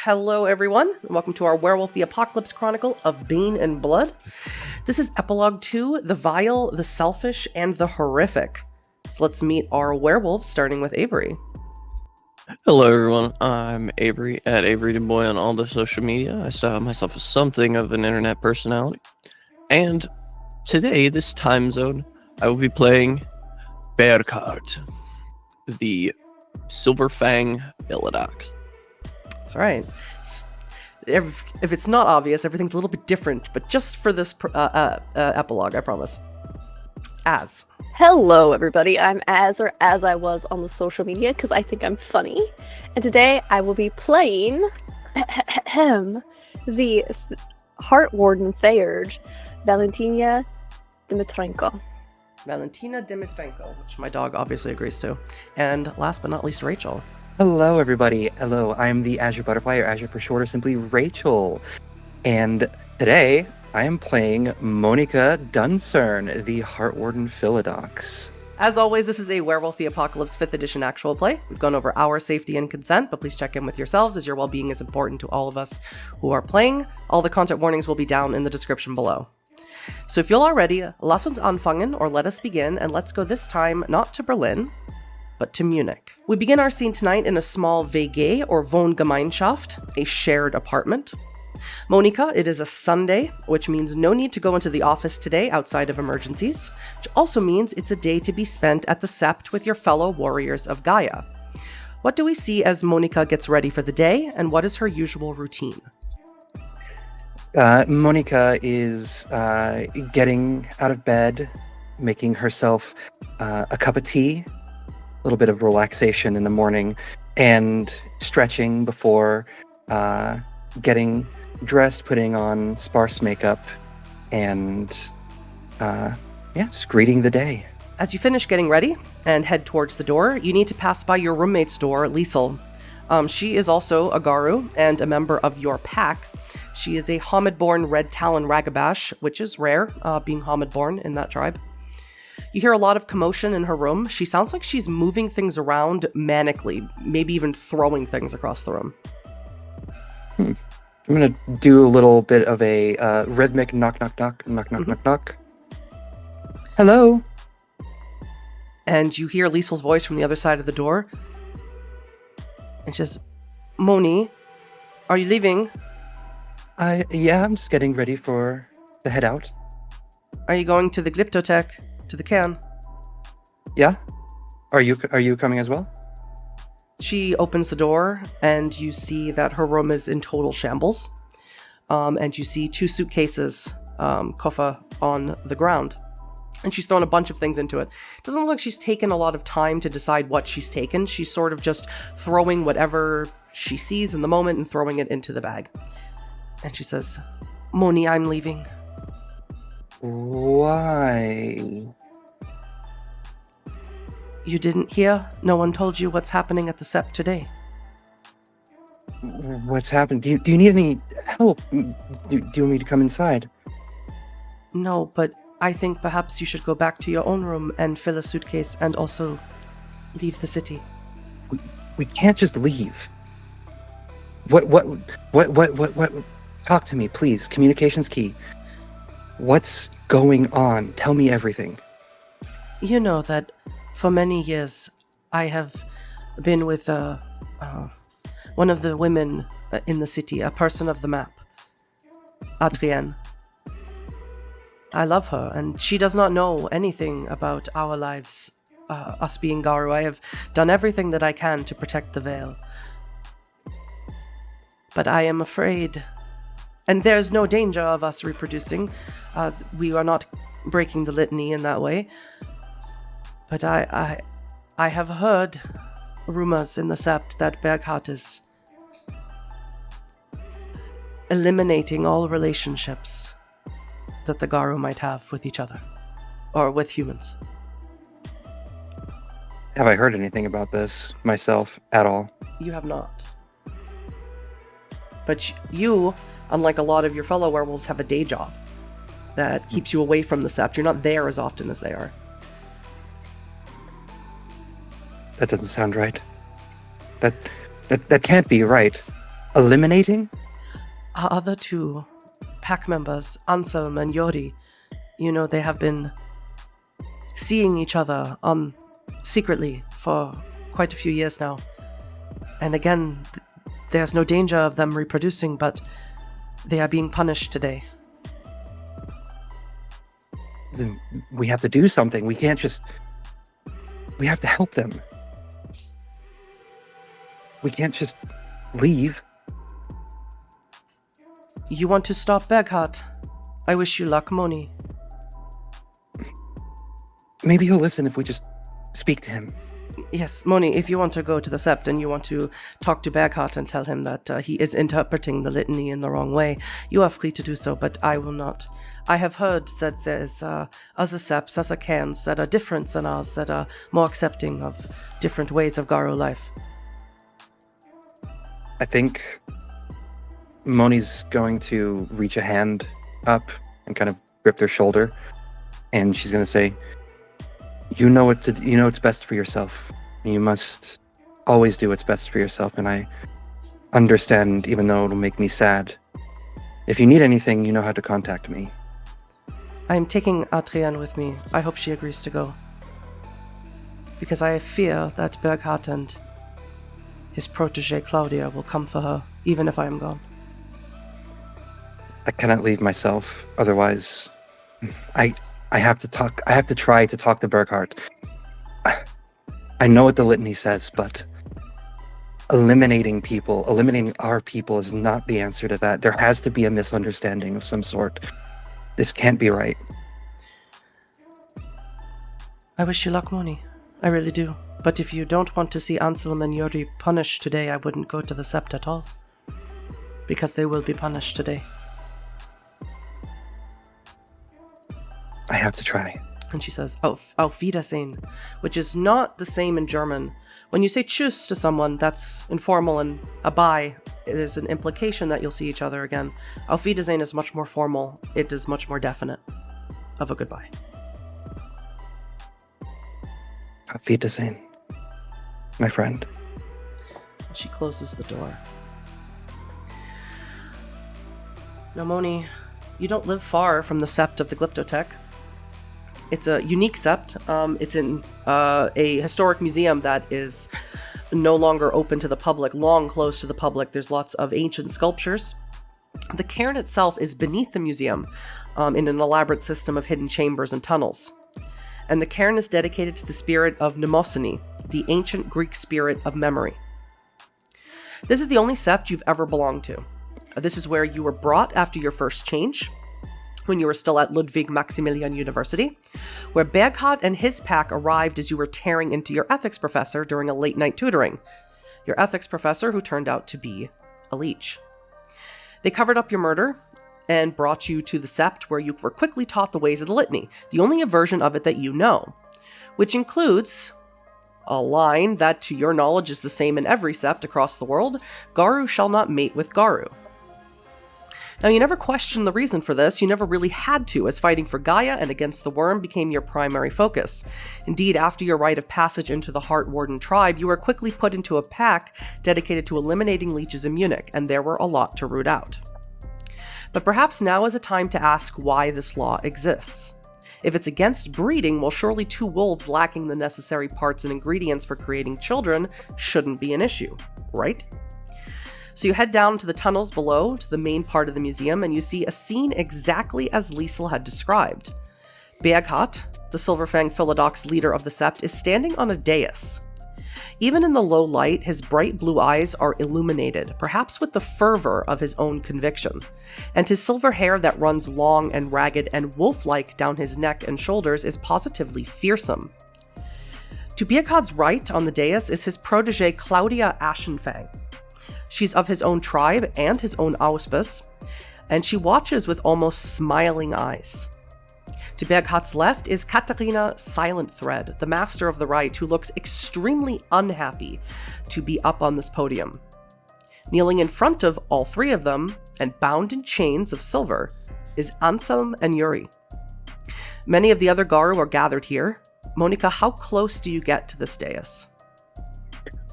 Hello, everyone, and welcome to our Werewolf the Apocalypse Chronicle of Bane and Blood. This is Epilogue 2, The Vile, the Selfish, and the Horrific. So let's meet our werewolves, starting with Avery. Hello, everyone. I'm Avery at Averydaboi on all the social media. I style myself as something of an internet personality. And today, this time zone, I will be playing Bergheart, the Silver Fang Philodox. That's right. If it's not obvious, everything's a little bit different, but just for this epilogue, I promise. Az. Hello, everybody. I'm Az, or as I was on the social media, because I think I'm funny. And today I will be playing the Hart Warden Theurge, Valentyna Dimitrenko. Valentyna Dimitrenko, which my dog obviously agrees to. And last but not least, Rachel. Hello, everybody. Hello, I'm the AzureButterfly, or Azure for short, or simply Rachel. And today, I am playing Monika Dunsirn, the Hart Warden Philodox. As always, this is a Werewolf the Apocalypse 5th edition actual play. We've gone over our safety and consent, but please check in with yourselves as your well-being is important to all of us who are playing. All the content warnings will be down in the description below. So if you're all ready, lass uns anfangen, or let us begin, and let's go this time not to Berlin, but to Munich. We begin our scene tonight in a small WG, or Wohngemeinschaft, a shared apartment. Monika, it is a Sunday, which means no need to go into the office today outside of emergencies, which also means it's a day to be spent at the Sept with your fellow warriors of Gaia. What do we see as Monika gets ready for the day, and what is her usual routine? Monika is getting out of bed, making herself a cup of tea, a little bit of relaxation in the morning, and stretching before getting dressed, putting on sparse makeup, and just greeting the day. As you finish getting ready and head towards the door, you need to pass by your roommate's door, Liesel. She is also a Garu and a member of your pack. She is a Homid-born Red Talon Ragabash, which is rare, being Homid-born in that tribe. You hear a lot of commotion in her room. She sounds like she's moving things around manically, maybe even throwing things across the room. I'm going to do a little bit of a rhythmic knock, knock, knock, knock, knock, knock, knock. Hello? And you hear Liesel's voice from the other side of the door. And she says, Moni, are you leaving? Yeah, I'm just getting ready for the head out. Are you going to the Glyptotech? To the can? Yeah? Are you coming as well? She opens the door, and you see that her room is in total shambles. And you see two suitcases, koffer, on the ground. And she's thrown a bunch of things into it. Doesn't look like she's taken a lot of time to decide what she's taken. She's sort of just throwing whatever she sees in the moment and throwing it into the bag. And she says, Moni, I'm leaving. Why? You didn't hear? No one told you what's happening at the Sept today. What's happened? Do you need any help? Do you want me to come inside? No, but I think perhaps you should go back to your own room and fill a suitcase and also leave the city. We can't just leave. What? Talk to me, please. Communication's key. What's going on? Tell me everything. You know that for many years I have been with one of the women in the city, a person of the map, Adrienne. I love her, and she does not know anything about our lives, us being Garu. I have done everything that I can to protect the Veil. But I am afraid, and there's no danger of us reproducing. We are not breaking the litany in that way. But I have heard rumors in the Sept that Bergheart is eliminating all relationships that the Garu might have with each other, or with humans. Have I heard anything about this myself at all? You have not. But you, unlike a lot of your fellow werewolves, have a day job that keeps you away from the Sept. You're not there as often as they are. That doesn't sound right. That can't be right. Eliminating? Our other two pack members, Anselm and Yori, they have been seeing each other secretly for quite a few years now. And again, there's no danger of them reproducing, but they are being punished today. Then we have to do something. We can't just... We have to help them. We can't just leave. You want to stop Bergheart? I wish you luck, Moni. Maybe he'll listen if we just speak to him. Yes, Moni, if you want to go to the Sept and you want to talk to Bergheart and tell him that he is interpreting the litany in the wrong way, you are free to do so, but I will not. I have heard that there's other Septs, other Cairns that are different than ours, that are more accepting of different ways of Garu life. I think Moni's going to reach a hand up and kind of grip their shoulder, and she's going to say, you know what's best for yourself. You must always do what's best for yourself, and I understand, even though it'll make me sad. If you need anything, you know how to contact me. I am taking Adrienne with me. I hope she agrees to go. Because I fear that Bergheart and his protege Claudia will come for her, even if I am gone. I cannot leave myself, otherwise I have to try to talk to Bergheart. I know what the litany says, but eliminating our people is not the answer to that. There has to be a misunderstanding of some sort. This can't be right. I wish you luck, Moni. I really do. But if you don't want to see Anselm and Yori punished today, I wouldn't go to the Sept at all. Because they will be punished today. I have to try. And she says, Auf Wiedersehen, which is not the same in German. When you say tschüss to someone, that's informal, and a bye is an implication that you'll see each other again. Auf Wiedersehen is much more formal. It is much more definite of a goodbye. Auf Wiedersehen, my friend. And she closes the door. Now, Moni, you don't live far from the Sept of the Glyptotech. It's a unique Sept. It's in a historic museum that is no longer open to the public, long closed to the public. There's lots of ancient sculptures. The cairn itself is beneath the museum in an elaborate system of hidden chambers and tunnels. And the cairn is dedicated to the spirit of Mnemosyne, the ancient Greek spirit of memory. This is the only Sept you've ever belonged to. This is where you were brought after your first change, when you were still at Ludwig Maximilian University, where Bergheart and his pack arrived as you were tearing into your ethics professor during a late-night tutoring. Your ethics professor who turned out to be a leech. They covered up your murder and brought you to the Sept, where you were quickly taught the ways of the litany, the only version of it that you know, which includes a line that, to your knowledge, is the same in every Sept across the world: Garu shall not mate with Garu. Now, you never questioned the reason for this. You never really had to, as fighting for Gaia and against the Wyrm became your primary focus. Indeed, after your rite of passage into the Hart Warden tribe, you were quickly put into a pack dedicated to eliminating leeches in Munich, and there were a lot to root out. But perhaps now is a time to ask why this law exists. If it's against breeding, well, surely two wolves lacking the necessary parts and ingredients for creating children shouldn't be an issue, right? So you head down to the tunnels below, to the main part of the museum, and you see a scene exactly as Liesl had described. Bergheart, the Silverfang Philodox leader of the Sept, is standing on a dais. Even in the low light, his bright blue eyes are illuminated, perhaps with the fervor of his own conviction, and his silver hair that runs long and ragged and wolf-like down his neck and shoulders is positively fearsome. To Bergheart's right on the dais is his protege Claudia Ashenfang. She's of his own tribe and his own auspice, and she watches with almost smiling eyes. To Bergheart's left is Katharina Silent Thread, the master of the rite, who looks extremely unhappy to be up on this podium. Kneeling in front of all three of them, and bound in chains of silver, is Anselm and Yuri. Many of the other Garu are gathered here. Monika, how close do you get to this dais?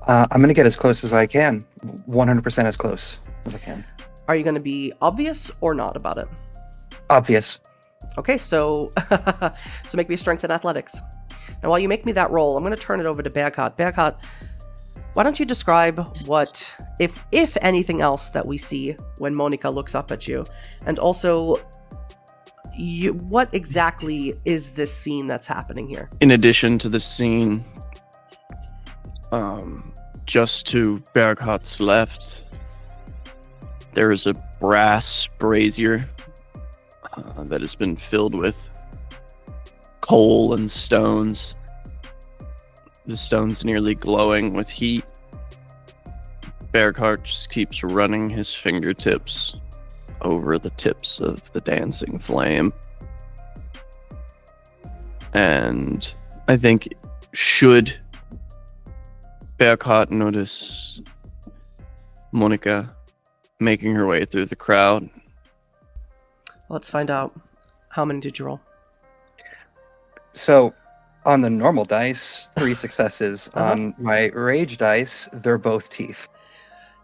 I'm going to get as close as I can. 100% as close. as I can. Are you going to be obvious or not about it? Obvious. Okay, so make me a strength in athletics. Now, while you make me that roll, I'm going to turn it over to Bergheart. Bergheart, why don't you describe what, if anything else, that we see when Monika looks up at you, and also what exactly is this scene that's happening here? In addition to the scene, just to Berghart's left, there is a brass brazier that has been filled with coal and stones. The stones nearly glowing with heat. Bergheart just keeps running his fingertips over the tips of the dancing flame. And I think, should Bergheart notice Monika making her way through the crowd? Let's find out. How many did you roll? So, on the normal dice, 3 successes. On my rage dice, they're both teeth.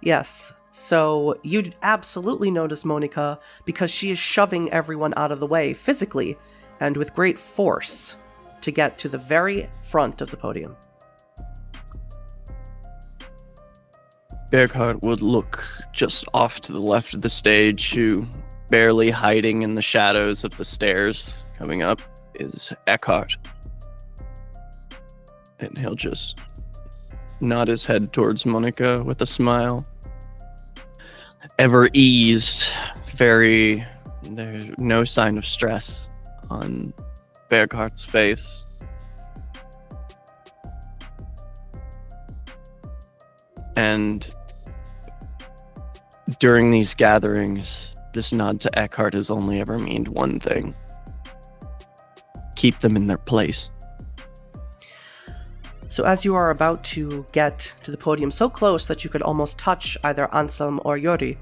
Yes. So you'd absolutely notice Monika because she is shoving everyone out of the way physically and with great force to get to the very front of the podium. Bergheart would look just off to the left of the stage, who, barely hiding in the shadows of the stairs coming up, is Eckhart. And he'll just nod his head towards Monika with a smile. Ever eased, there's no sign of stress on Berghart's face. And during these gatherings, this nod to Eckhart has only ever meant one thing: keep them in their place. So as you are about to get to the podium so close that you could almost touch either Anselm or Yuri,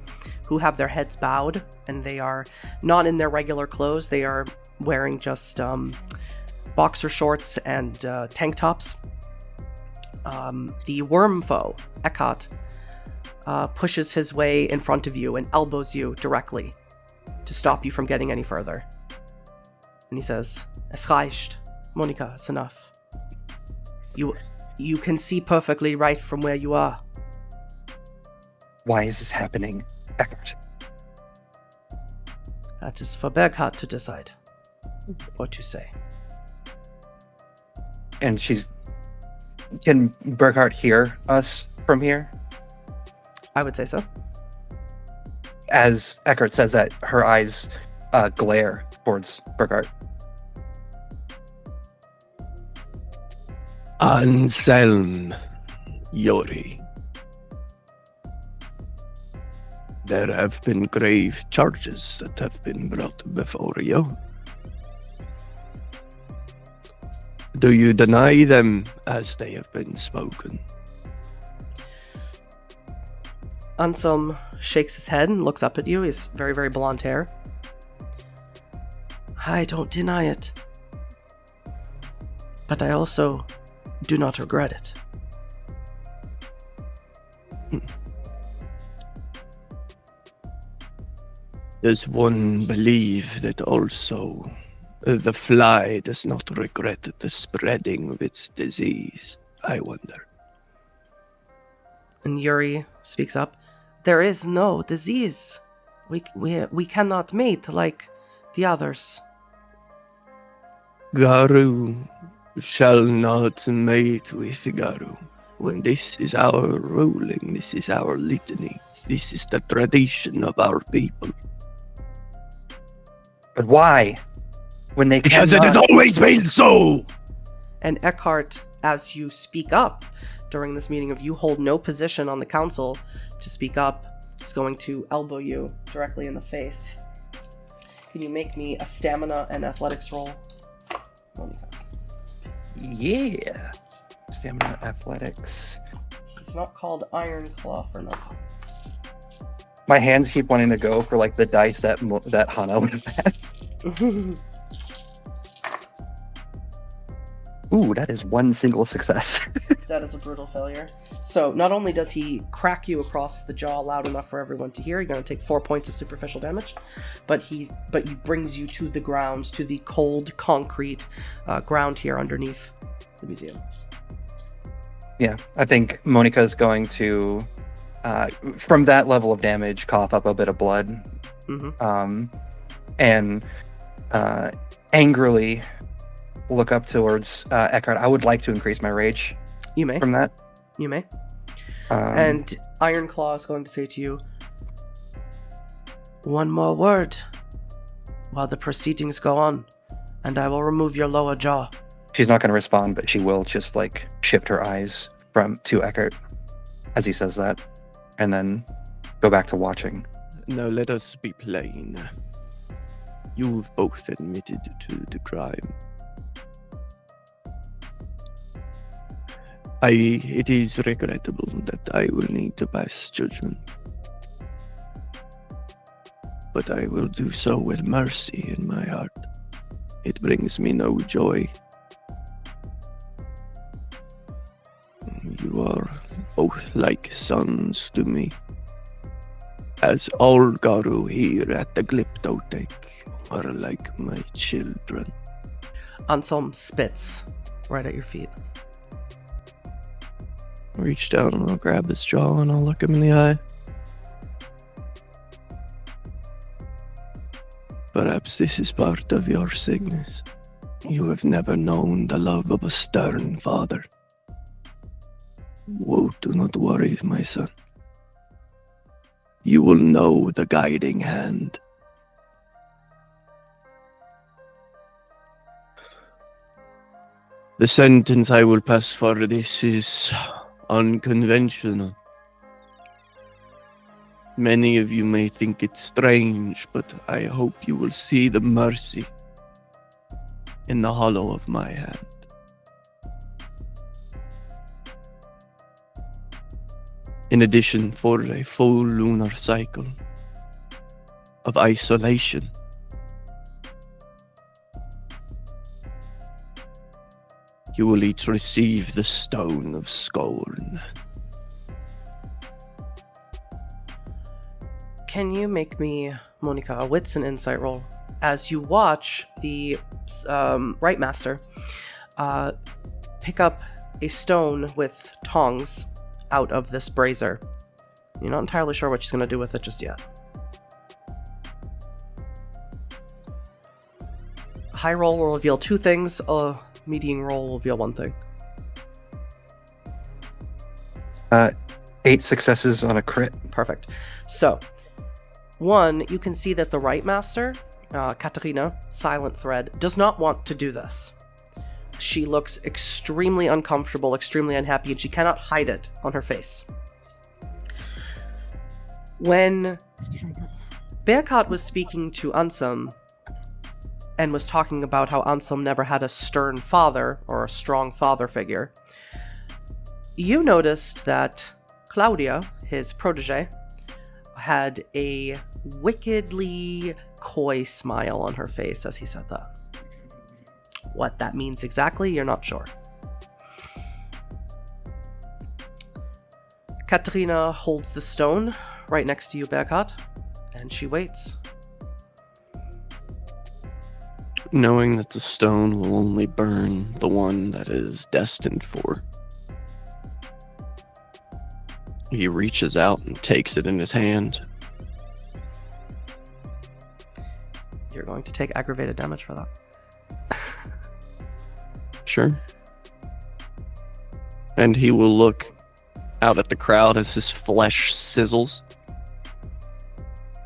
who have their heads bowed, and they are not in their regular clothes, they are wearing just boxer shorts and tank tops. The Wyrm foe, Eckhart, pushes his way in front of you and elbows you directly to stop you from getting any further. And he says, "Es reicht, Monika, it's enough. You can see perfectly right from where you are." Why is this happening, Eckhart? That is for Bergheart to decide what to say. And can Bergheart hear us from here? I would say so. As Eckhart says that, her eyes glare towards Bergheart. Anselm, Yuri. There have been grave charges that have been brought before you. Do you deny them as they have been spoken? Anselm shakes his head and looks up at you. He's very, very blonde hair. I don't deny it. But I also do not regret it. Does one believe that also the fly does not regret the spreading of its disease? I wonder. And Yuri speaks up. There is no disease. We cannot mate like the others. Garu shall not mate with Garu. When this is our ruling, this is our litany. This is the tradition of our people. But why? When they Because it has always been so! And Eckhart, as you speak up during this meeting, if you hold no position on the council to speak up, is going to elbow you directly in the face. Can you make me a stamina and athletics roll? Monika. Yeah. Stamina, athletics. He's not called Iron Claw for nothing. My hands keep wanting to go for like the dice that Hana would have had. Ooh, that is one single success. That is a brutal failure. So not only does he crack you across the jaw loud enough for everyone to hear, you're going to take 4 points of superficial damage, but he brings you to the ground, to the cold concrete ground here underneath the museum. Yeah, I think Monika is going to, from that level of damage, cough up a bit of blood, and angrily look up towards Eckhart. I would like to increase my rage. You may. From that. You may. And Ironclaw is going to say to you, "One more word while the proceedings go on, and I will remove your lower jaw." She's not going to respond, but she will just like shift her eyes to Eckhart as he says that, and then go back to watching. Now let us be plain. You've both admitted to the crime. It is regrettable that I will need to pass judgment. But I will do so with mercy in my heart. It brings me no joy. You are both like sons to me. As all Garu here at the Glyptotek are like my children. Anselm spits right at your feet. Reach down and I'll grab his jaw and I'll look him in the eye. Perhaps this is part of your sickness. You have never known the love of a stern father. Whoa, do not worry, my son. You will know the guiding hand. The sentence I will pass for this is unconventional. Many of you may think it strange, but I hope you will see the mercy in the hollow of my hand. In addition, for a full lunar cycle of isolation, you will each receive the Stone of Scorn. Can you make me, Monika, a wits and insight roll as you watch the Right Master pick up a stone with tongs out of this brazier? You're not entirely sure what she's going to do with it just yet. High roll will reveal 2 things. Medium roll will reveal 1 thing. 8 successes on a crit. Perfect. So, 1, you can see that the Right Master, Katarina, Silent Thread, does not want to do this. She looks extremely uncomfortable, extremely unhappy, and she cannot hide it on her face. When Bergheart was speaking to Anselm and was talking about how Anselm never had a stern father or a strong father figure, you noticed that Claudia, his protege, had a wickedly coy smile on her face as he said that. What that means exactly, you're not sure. Katarina holds the stone right next to you, Bergheart, and she waits. Knowing that the stone will only burn the one that is destined for, he reaches out and takes it in his hand. You're going to take aggravated damage for that. Sure. And he will look out at the crowd as his flesh sizzles.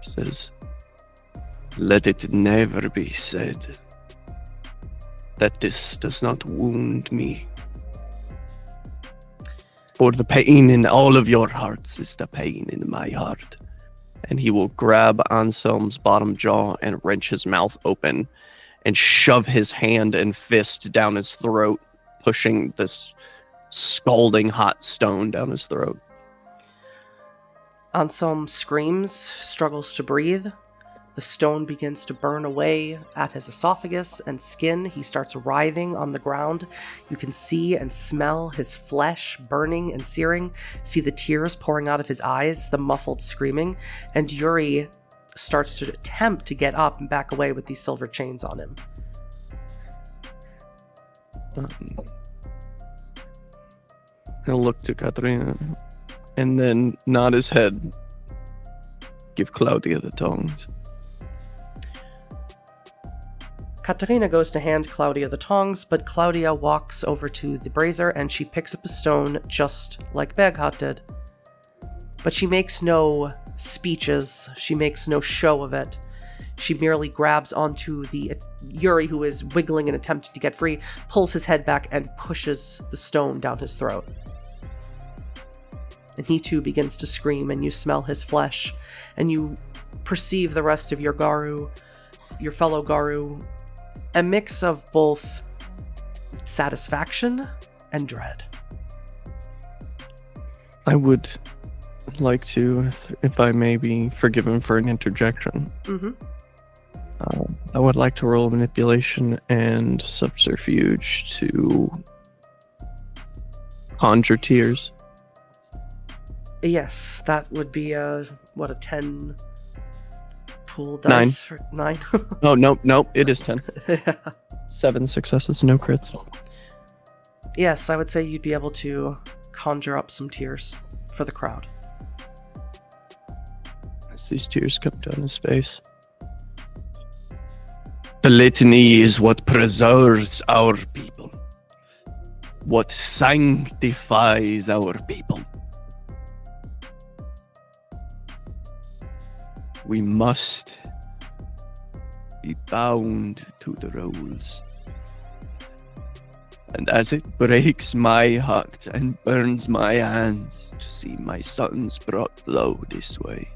Says, "Let it never be said that this does not wound me. For the pain in all of your hearts is the pain in my heart." And he will grab Anselm's bottom jaw and wrench his mouth open and shove his hand and fist down his throat, pushing this scalding hot stone down his throat. Anselm screams, struggles to breathe, The stone begins to burn away at his esophagus and skin. He starts writhing on the ground. You can see and smell his flesh burning and searing. See the tears pouring out of his eyes, the muffled screaming. And Yuri starts to attempt to get up and back away with these silver chains on him. He'll look to Katarina and then nod his head. Give Claudia the tongs. Katarina goes to hand Claudia the tongs, but Claudia walks over to the brazier and she picks up a stone just like Bergheart did. But she makes no speeches, she makes no show of it. She merely grabs onto the Yuri, who is wiggling and attempting to get free, pulls his head back and pushes the stone down his throat. And he too begins to scream, and you smell his flesh, and you perceive the rest of your Garu, your fellow Garu, a mix of both satisfaction and dread. I would like to, if I may be forgiven for an interjection. Mm-hmm. I would like to roll manipulation and subterfuge to conjure tears. Yes, that would be a 10 pool dice? 9. Oh, no, it is 10. Yeah. 7 successes, no crits. Yes, I would say you'd be able to conjure up some tears for the crowd. As these tears come down his face. The litany is what preserves our people. What sanctifies our people. We must be bound to the rules. And as it breaks my heart and burns my hands to see my sons brought low this way,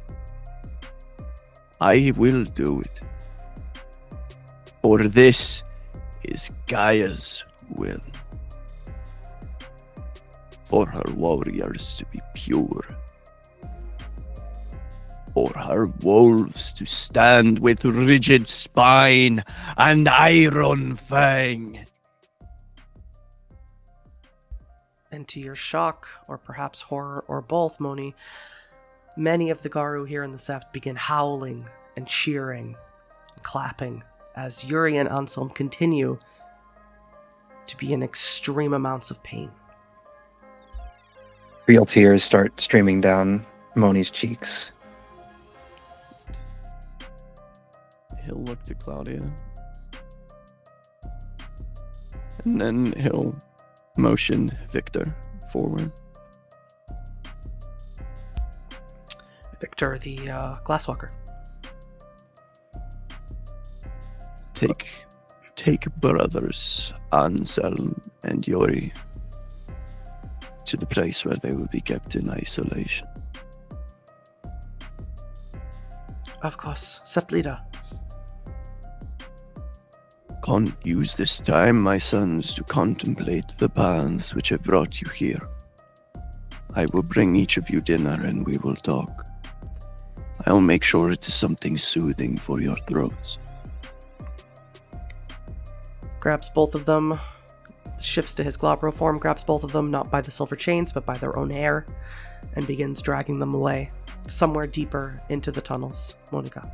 I will do it. For this is Gaia's will. For her warriors to be pure. For her wolves to stand with rigid spine and iron fang. And to your shock, or perhaps horror, or both, Moni, many of the Garu here in the Sept begin howling and cheering and clapping as Yuri and Anselm continue to be in extreme amounts of pain. Real tears start streaming down Moni's cheeks. He'll look to Claudia. And then he'll motion Victor forward. Victor, the glasswalker. Take brothers Anselm and Yuri to the place where they will be kept in isolation. Of course, Sept leader. Use this time, my sons, to contemplate the paths which have brought you here. I will bring each of you dinner and we will talk. I'll make sure it is something soothing for your throats. Grabs both of them, shifts to his Glabro form, grabs both of them, not by the silver chains, but by their own hair, and begins dragging them away, somewhere deeper into the tunnels. Monika.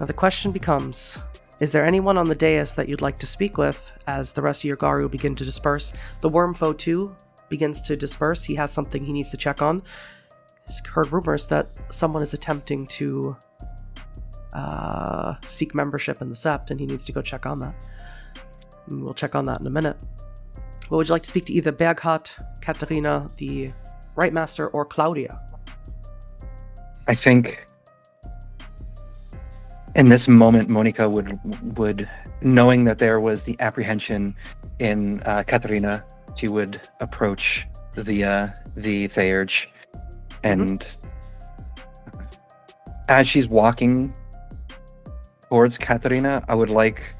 Now the question becomes, is there anyone on the dais that you'd like to speak with as the rest of your Garu begin to disperse? The Wyrm foe too begins to disperse. He has something he needs to check on. He's heard rumors that someone is attempting to seek membership in the Sept, and he needs to go check on that. And we'll check on that in a minute. But would you like to speak to either Bergheart, Katarina, the Right Master, or Claudia? I think in this moment, Monika would, knowing that there was the apprehension in Katarina, she would approach the Theurge, and as she's walking towards Katarina, I would like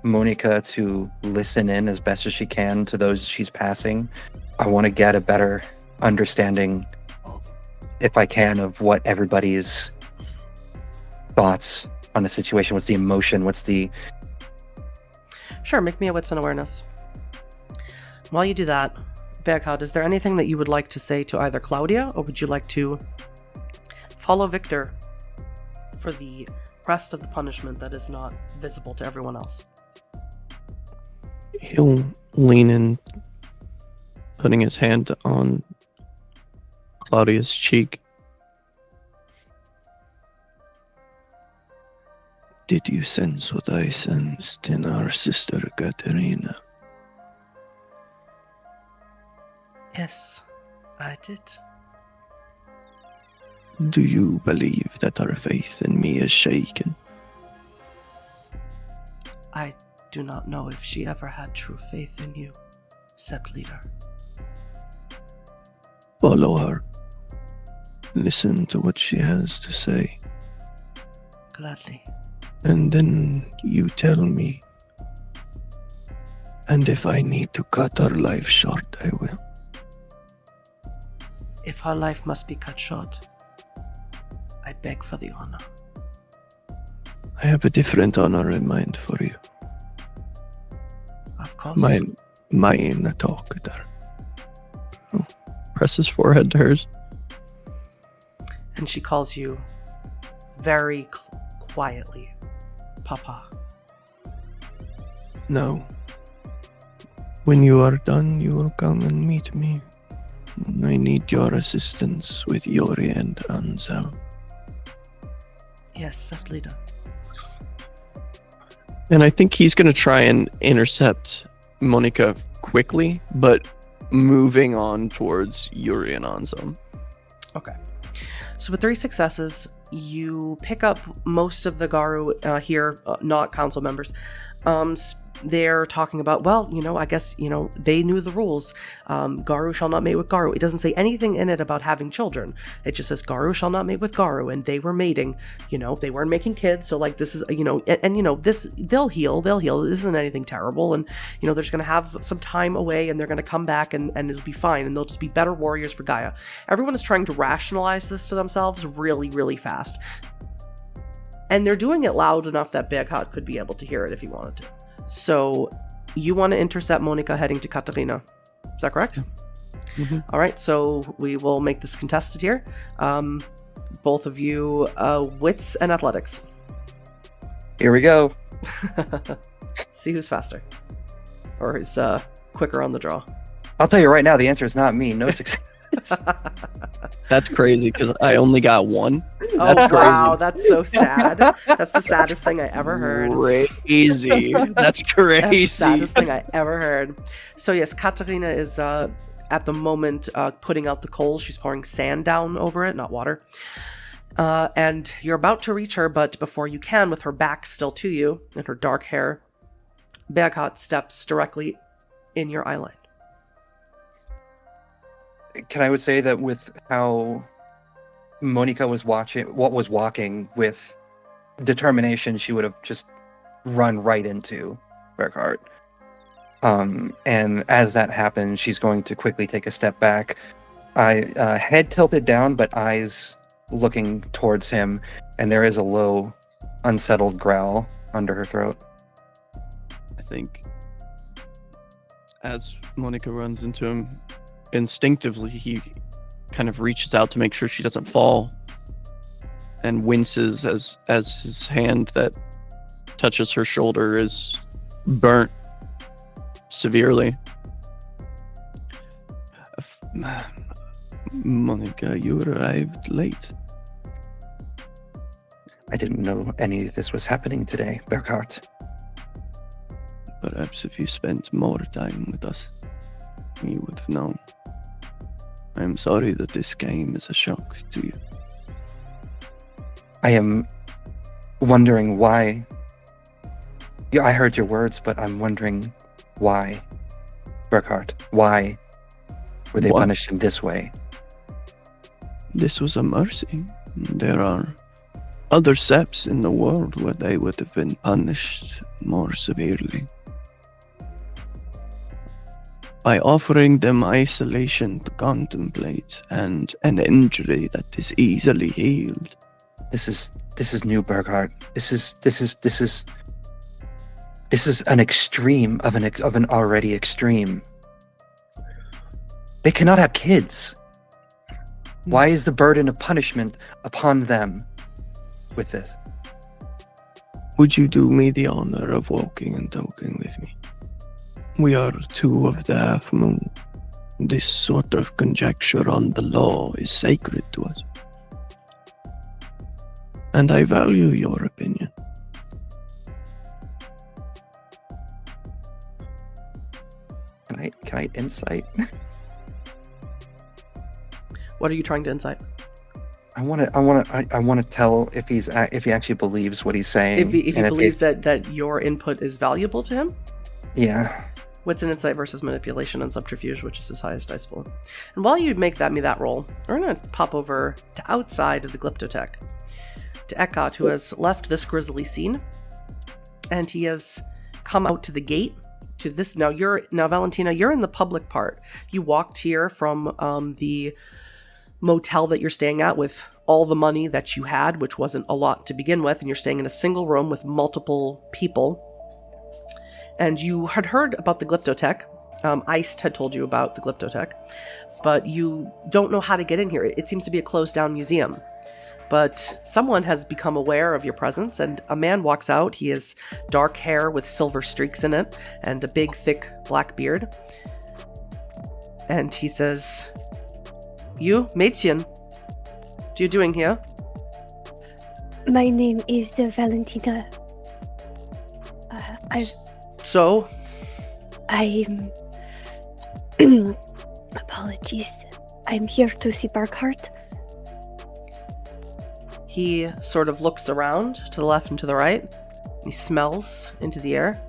Monika to listen in as best as she can to those she's passing. I want to get a better understanding if I can, of what everybody's thoughts on the situation. What's the emotion? What's the... Sure, make me a wits and awareness. While you do that, Bergheart, is there anything that you would like to say to either Claudia, or would you like to follow Victor for the rest of the punishment that is not visible to everyone else? He'll lean in, putting his hand on Claudia's cheek. Did you sense what I sensed in our sister Katerina? Yes, I did. Do you believe that her faith in me is shaken? I do not know if she ever had true faith in you, Sept Leader. Follow her. Listen to what she has to say. Gladly. And then you tell me. And if I need to cut her life short, I will. If her life must be cut short, I beg for the honor. I have a different honor in mind for you. Of course. Mine talk there. Oh, press his forehead to hers. And she calls you very quietly, Papa. No. When you are done, you will come and meet me. I need your assistance with Yori and Ansel. Yes, Sept Leader. And I think he's going to try and intercept Monika quickly, but moving on towards Yuri and Ansel. Okay. So with 3 successes, you pick up most of the Garu here, not council members. They're talking about, well, I guess, they knew the rules. Garu shall not mate with Garu. It doesn't say anything in it about having children. It just says Garu shall not mate with Garu, and they were mating. They weren't making kids, so this is, this, they'll heal. This isn't anything terrible, and, they're just going to have some time away, and they're going to come back, and it'll be fine, and they'll just be better warriors for Gaia. Everyone is trying to rationalize this to themselves really, really fast. And they're doing it loud enough that Bergheart could be able to hear it if he wanted to. So, you want to intercept Monika heading to Katarina. Is that correct? Mm-hmm. All right, so we will make this contested here. Both of you, wits and athletics. Here we go. See who's faster. Or who's quicker on the draw. I'll tell you right now, the answer is not me. No success. That's crazy, because I only got 1. Oh, That's crazy. wow, that's so sad. That's the saddest thing I ever heard. Crazy. That's crazy. That's the saddest thing I ever heard. So yes, Katarina is at the moment putting out the coals. She's pouring sand down over it, not water. And you're about to reach her, but before you can, with her back still to you and her dark hair, Bergheart steps directly in your eye line. Can I say that with how Monika was walking with determination, she would have just run right into Bergheart. And as that happens, she's going to quickly take a step back, head tilted down, but eyes looking towards him, and there is a low, unsettled growl under her throat. I think as Monika runs into him, instinctively he kind of reaches out to make sure she doesn't fall, and winces as his hand that touches her shoulder is burnt severely. Monika, you arrived late. I didn't know any of this was happening today, Bergheart. Perhaps if you spent more time with us, you would have known. I'm sorry that this game is a shock to you. I am wondering why. Yeah, I heard your words, but I'm wondering why. Bergheart, why were they punished in this way? This was a mercy. There are other septs in the world where they would have been punished more severely. by offering them isolation to contemplate and an injury that is easily healed. This is new, Bergheart. This is an extreme of an already extreme. They cannot have kids. Why is the burden of punishment upon them with this? Would you do me the honor of walking and talking with me? We are two of the half moon. This sort of conjecture on the law is sacred to us. And I value your opinion. Can I insight? What are you trying to insight? I want to tell if he actually believes what he's saying. If he believes that your input is valuable to him? Yeah. What's an insight versus manipulation and subterfuge, which is his highest dice pool? And while you make that roll, we're going to pop over to outside of the Glyptotech, to Eckhart, who has left this grisly scene, and he has come out to the gate. To this now, Valentyna, you're in the public part. You walked here from the motel that you're staying at with all the money that you had, which wasn't a lot to begin with, and you're staying in a single room with multiple people. And you had heard about the Glyptotech. Iced had told you about the Glyptotech, but you don't know how to get in here. It seems to be a closed down museum. But someone has become aware of your presence, and a man walks out. He has dark hair with silver streaks in it and a big, thick black beard. And he says, "You, Mädchen, what are you doing here?" My name is Valentyna. So? I'm... Apologies. I'm here to see Bergheart. He sort of looks around to the left and to the right. And he smells into the air.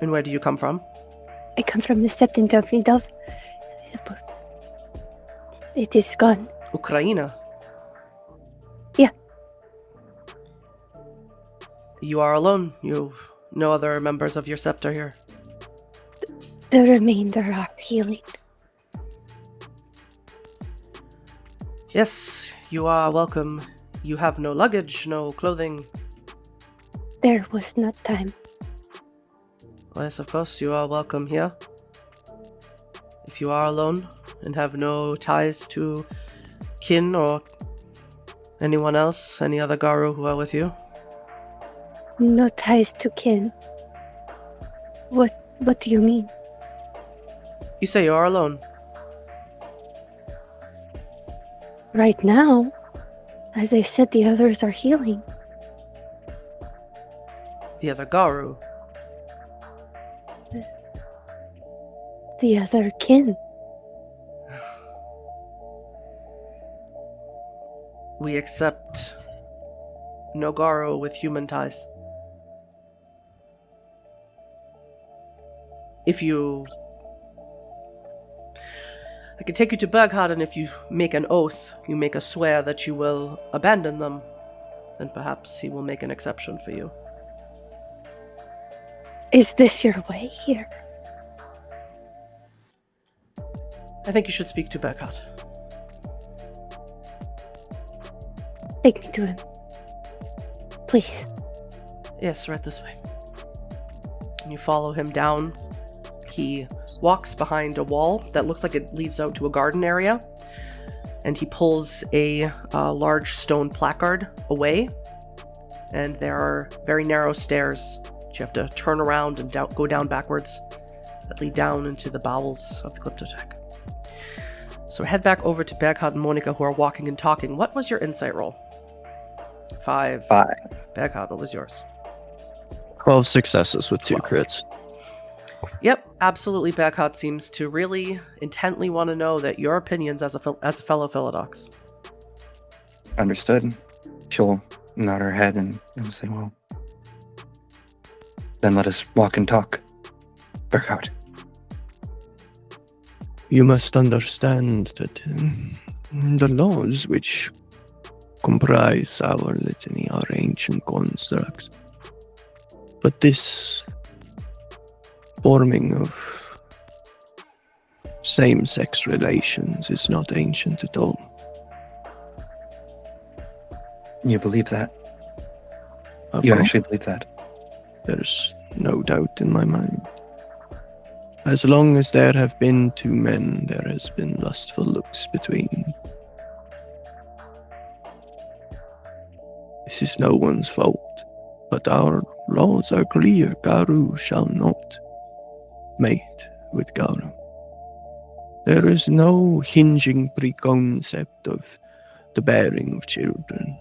And where do you come from? I come from the Septon of... It is gone. Ukraine. Yeah. You are alone. No other members of your sept are here. The remainder are healing. Yes, you are welcome. You have no luggage, no clothing. There was not time. Yes, of course, you are welcome here. If you are alone and have no ties to kin or anyone else, any other Garu who are with you. No ties to kin. What do you mean? You say you are alone. Right now, as I said, the others are healing. The other Garu. The other kin. We accept no Garu with human ties. I can take you to Bergheart, and if you make an oath, you make a swear that you will abandon them, then perhaps he will make an exception for you. Is this your way here? I think you should speak to Bergheart. Take me to him. Please. Yes, right this way. And you follow him down. He walks behind a wall that looks like it leads out to a garden area, and he pulls a large stone placard away, and there are very narrow stairs that you have to turn around and go down backwards that lead down into the bowels of the Glyptotech. So head back over to Bergheart and Monika, who are walking and talking. What was your insight roll? 5. Bergheart, what was yours? 12 successes with 2 12. crits. Yep, absolutely. Bergheart seems to really intently want to know that your opinions as a fellow Philodox. Understood. She'll nod her head and say, "Well, then let us walk and talk. Bergheart." You must understand that the laws which comprise our litany are ancient constructs. But this forming of same-sex relations is not ancient at all. You believe that? You actually believe that? There's no doubt in my mind. As long as there have been two men, there has been lustful looks between. This is no one's fault, but our laws are clear. Garu shall not mate with Garu. There is no hinging preconcept of the bearing of children.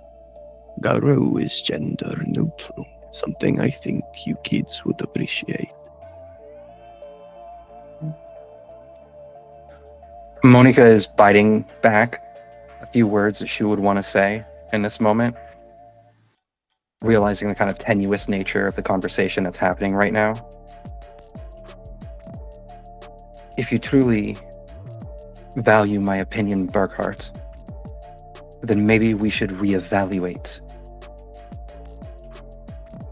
Garu is gender neutral, something I think you kids would appreciate. Monika is biting back a few words that she would want to say in this moment, realizing the kind of tenuous nature of the conversation that's happening right now. If you truly value my opinion, Bergheart, then maybe we should reevaluate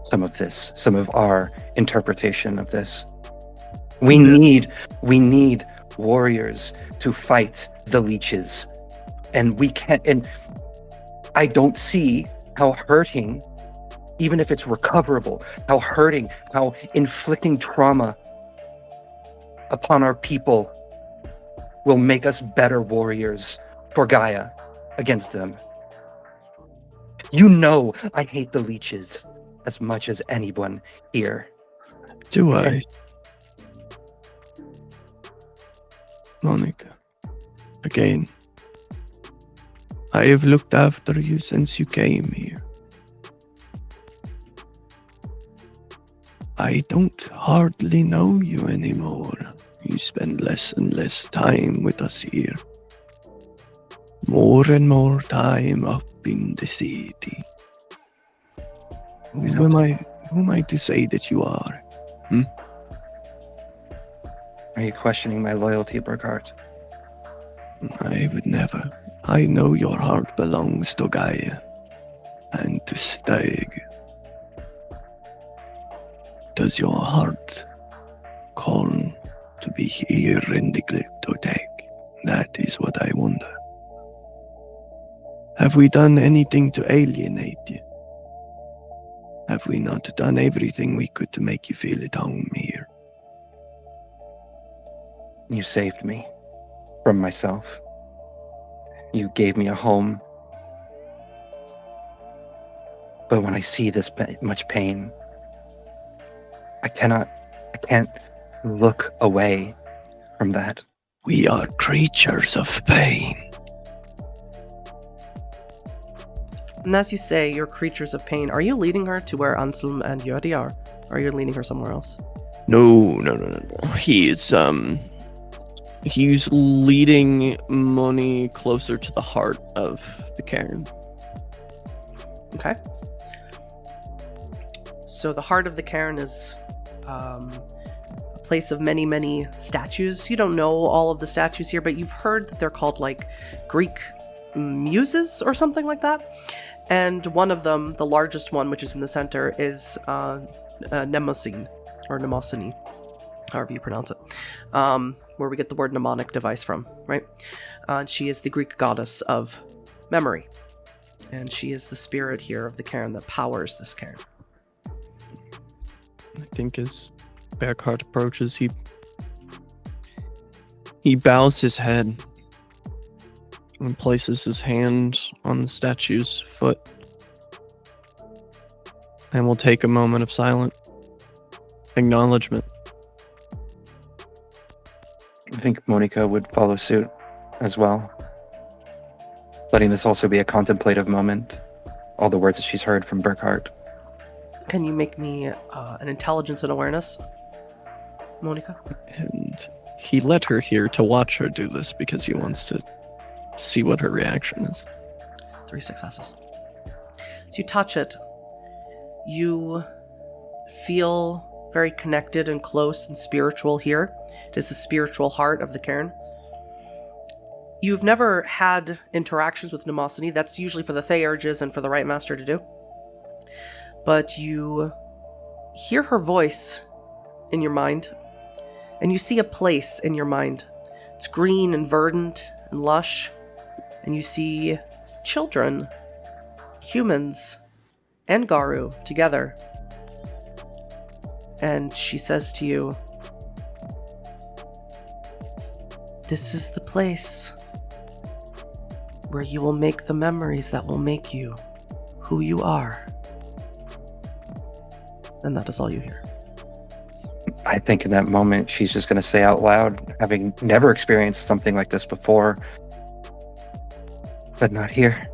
some of this, some of our interpretation of this. We need warriors to fight the leeches, and we can't. And I don't see how hurting, even if it's recoverable, how inflicting trauma upon our people will make us better warriors for Gaia against them. You know I hate the leeches as much as anyone here. Do I? Monika, again, I have looked after you since you came here. I don't hardly know you anymore. You spend less and less time with us here. More and more time up in the city. Who am I to say that you are? Are you questioning my loyalty, Bergheart? I would never. I know your heart belongs to Gaia and to Stag. Does your heart call to be here in the Glyptotech? That is what I wonder. Have we done anything to alienate you? Have we not done everything we could to make you feel at home here? You saved me from myself. You gave me a home. But when I see this much pain, I can't look away from that. We are creatures of pain. And as you say, you're creatures of pain. Are you leading her to where Anselm and Yodi are? Or are you leading her somewhere else? No. He's leading Moni closer to the heart of the cairn. Okay. So the heart of the cairn is a place of many, many statues. You don't know all of the statues here, but you've heard that they're called like Greek muses or something like that. And one of them, the largest one, which is in the center, is Mnemosyne, or Mnemosyne, however you pronounce it, where we get the word mnemonic device from, right? She is the Greek goddess of memory, and she is the spirit here of the cairn that powers this cairn. I think as Bergheart approaches, he bows his head and places his hand on the statue's foot, and will take a moment of silent acknowledgement. I think Monika would follow suit as well, letting this also be a contemplative moment. All the words that she's heard from Bergheart. Can you make me an intelligence and awareness, Monika? And he led her here to watch her do this because he wants to see what her reaction is. 3 successes. So you touch it. You feel very connected and close and spiritual here. It is the spiritual heart of the cairn. You've never had interactions with Mnemosyne. That's usually for the Theurges and for the Right Master to do. But you hear her voice in your mind, And you see a place in your mind. It's green and verdant and lush. And you see children, humans, and Garu together. And she says to you, "This is the place where you will make the memories that will make you who you are." And that is all you hear. I think in that moment, she's just going to say out loud, having never experienced something like this before, but not here.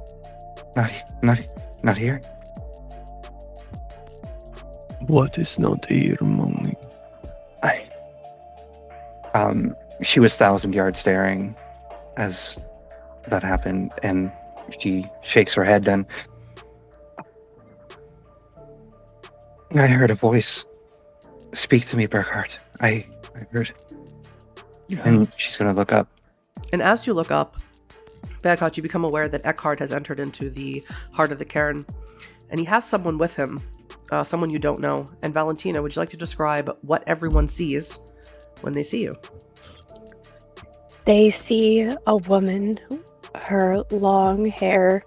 Not here. What is not here, Monika? She was 1,000 yards staring as that happened, and she shakes her head then. I heard a voice speak to me, Bergheart. I heard. And she's going to look up. And as you look up, Bergheart, you become aware that Eckhart has entered into the heart of the cairn, and he has someone with him, someone you don't know. And Valentyna, would you like to describe what everyone sees when they see you? They see a woman. Her long hair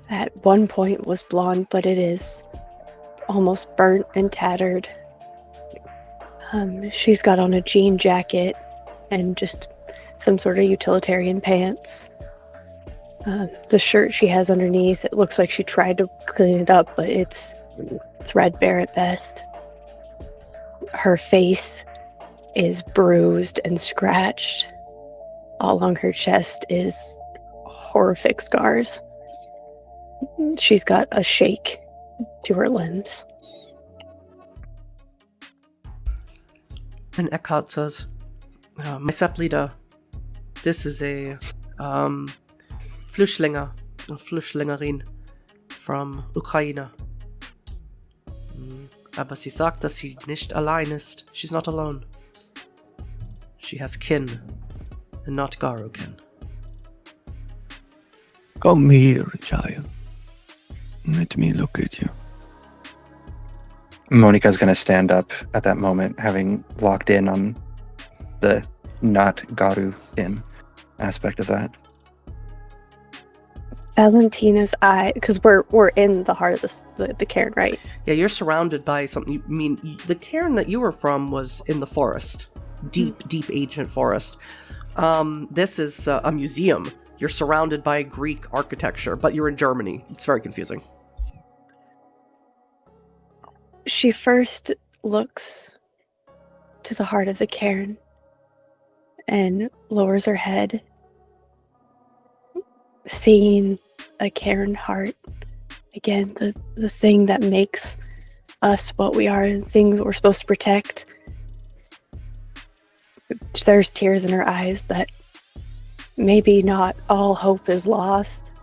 at one point was blonde, but it is almost burnt and tattered. She's got on a jean jacket and just some sort of utilitarian pants. The shirt she has underneath, it looks like she tried to clean it up, but it's threadbare at best. Her face is bruised and scratched. All along her chest is horrific scars. She's got a shake to her limbs. And Eckhart says, "My Seplida, this is a Flüchtlingerin from Ukraine. Aber sie sagt, dass sie nicht allein ist. She's not alone. She has kin, and not Garu kin." Come here, child. Let me look at you. Monika's going to stand up at that moment, having locked in on the not Garu-in aspect of that. Valentyna's eye, because we're in the heart of the cairn, right? Yeah, you're surrounded by something. The cairn that you were from was in the forest. Deep ancient forest. This is a museum. You're surrounded by Greek architecture, but you're in Germany. It's very confusing. She first looks to the heart of the cairn and lowers her head, seeing a cairn heart. Again, the thing that makes us what we are, the thing that we're supposed to protect. There's tears in her eyes that maybe not all hope is lost.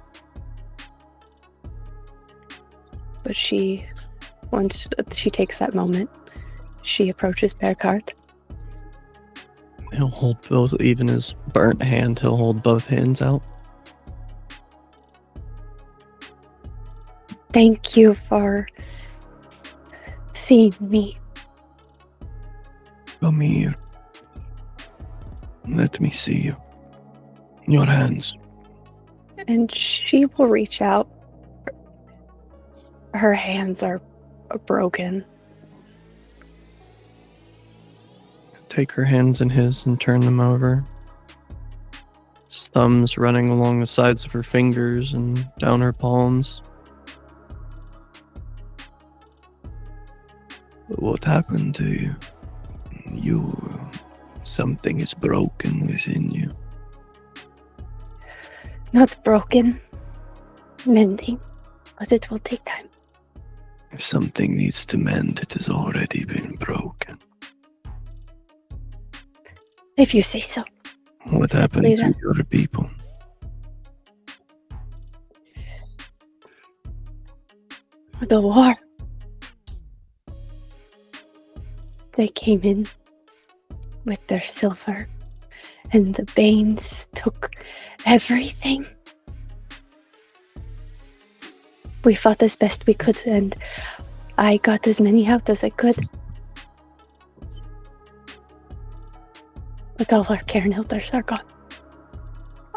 But once she takes that moment, she approaches Bergheart. He'll hold both, even his burnt hand, he'll hold both hands out. Thank you for seeing me. Come here. Let me see you. Your hands. And she will reach out. Her hands are broken. Take her hands in his and turn them over. His thumbs running along the sides of her fingers and down her palms. What happened to you? Something is broken within you. Not broken. Mending. But it will take time. If something needs to mend, it has already been broken. If you say so. What happened to your people? The war. They came in with their silver, and the Banes took everything. We fought as best we could, and I got as many out as I could. But all our cairn elders are gone.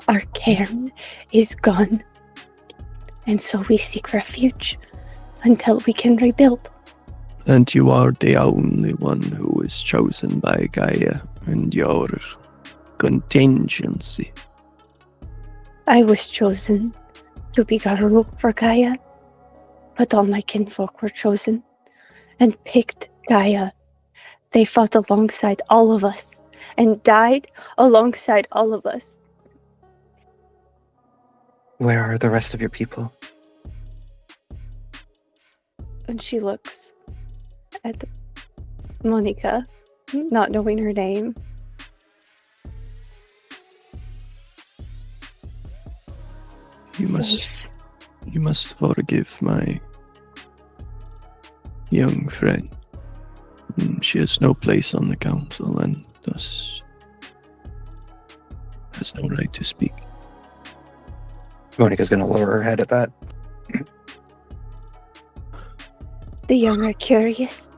Our cairn is gone. And so we seek refuge until we can rebuild. And you are the only one who is chosen by Gaia in your contingency. I was chosen to be Garu for Gaia, but all my kinfolk were chosen and picked Gaia. They fought alongside all of us and died alongside all of us. Where are the rest of your people? And she looks at Monika, not knowing her name. You must forgive my young friend. She has no place on the council and thus has no right to speak. Monika's going to lower her head at that. The young are curious.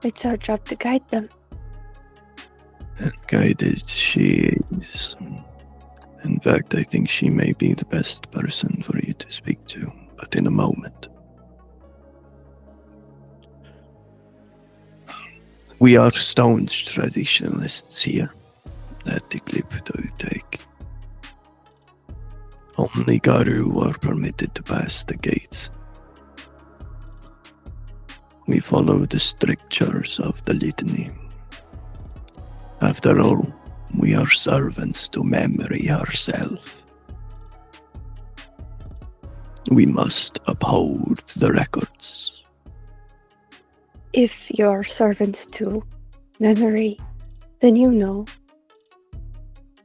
It's our job to guide them. And guided she is. In fact, I think she may be the best person for you to speak to, but in a moment. We are staunch traditionalists here at the clip to take. Only Garu are permitted to pass the gates. We follow the strictures of the litany. After all, we are servants to memory herself. We must uphold the records. If you're servants to memory, then you know.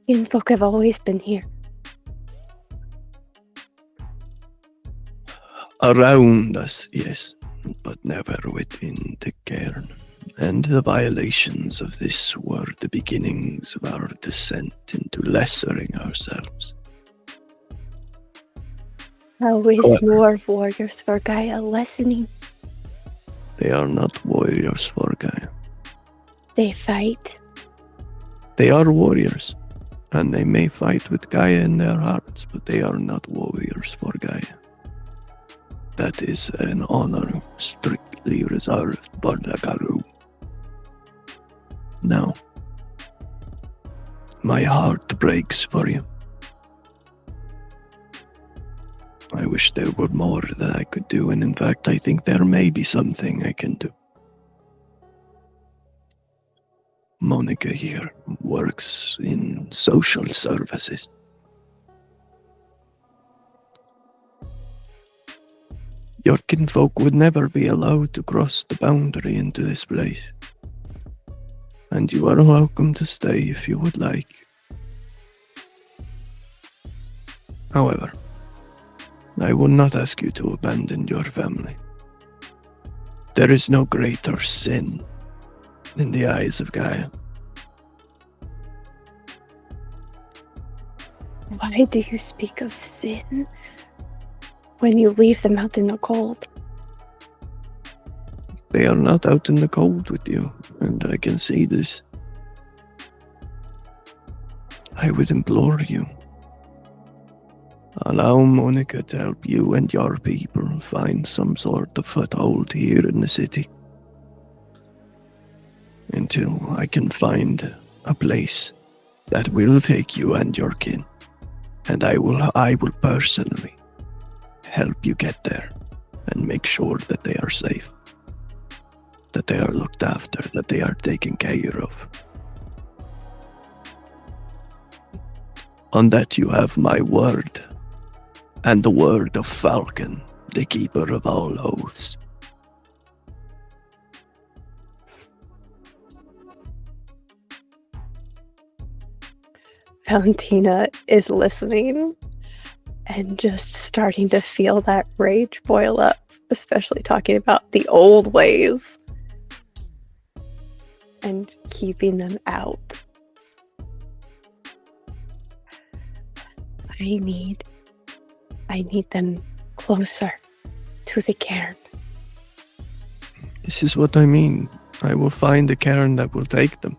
Kinfolk have always been here. Around us, yes, but never within the cairn. And the violations of this were the beginnings of our descent into lessering ourselves. How is more warriors for Gaia lessening? They are not warriors for Gaia. They fight. They are warriors, and they may fight with Gaia in their hearts, but they are not warriors for Gaia. That is an honor strictly reserved for the Garu. Now, my heart breaks for you. I wish there were more that I could do, and in fact, I think there may be something I can do. Monika here works in social services. Your kinfolk would never be allowed to cross the boundary into this place. And you are welcome to stay if you would like. However, I will not ask you to abandon your family. There is no greater sin in the eyes of Gaia. Why do you speak of sin when you leave them out in the cold? They are not out in the cold with you, and I can see this. I would implore you. Allow Monika to help you and your people find some sort of foothold here in the city. Until I can find a place that will take you and your kin. And I will personally help you get there and make sure that they are safe. That they are looked after, that they are taken care of. On that you have my word, and the word of Falcon, the keeper of all oaths. Valentyna is listening and just starting to feel that rage boil up, especially talking about the old ways and keeping them out. I need them closer to the cairn. This is what I mean. I will find a cairn that will take them.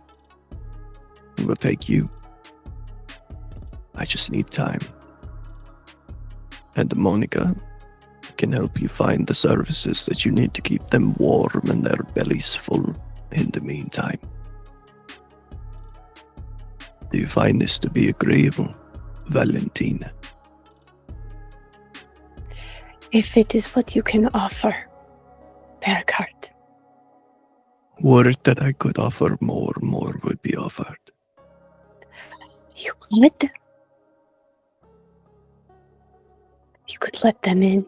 We'll take you. I just need time. And Monika can help you find the services that you need to keep them warm and their bellies full in the meantime. Do you find this to be agreeable, Valentyna? If it is what you can offer, Bergheart. Were it that I could offer more would be offered. You could? You could let them in.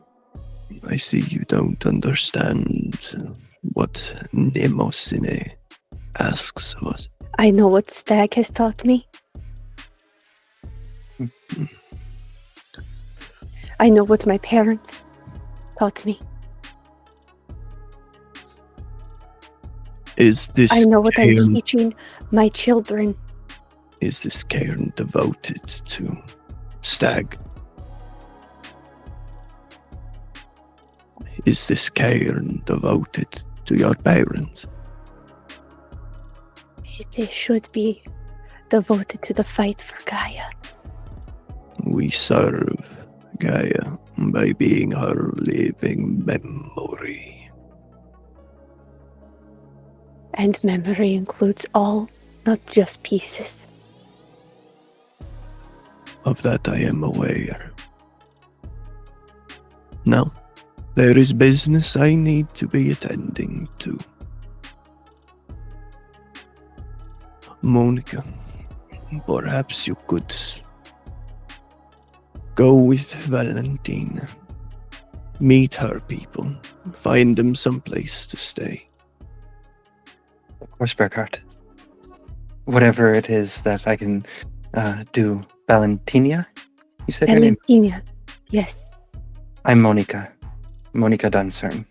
I see you don't understand what Nemosine asks of us. I know what Stag has taught me. I know what my parents taught me. Is this I know what I'm cairn, teaching my children. is this cairn devoted to Stag? Is this cairn devoted to your parents? It should be devoted to the fight for Gaia. We serve Gaia by being her living memory. And memory includes all, not just pieces. Of that I am aware. Now, there is business I need to be attending to. Monika, perhaps you could go with Valentyna. Meet her people. Find them some place to stay. Of course, Bergheart. Whatever it is that I can do. Valentyna? You said your name? Valentyna, yes. I'm Monika. Monika Dunsirn.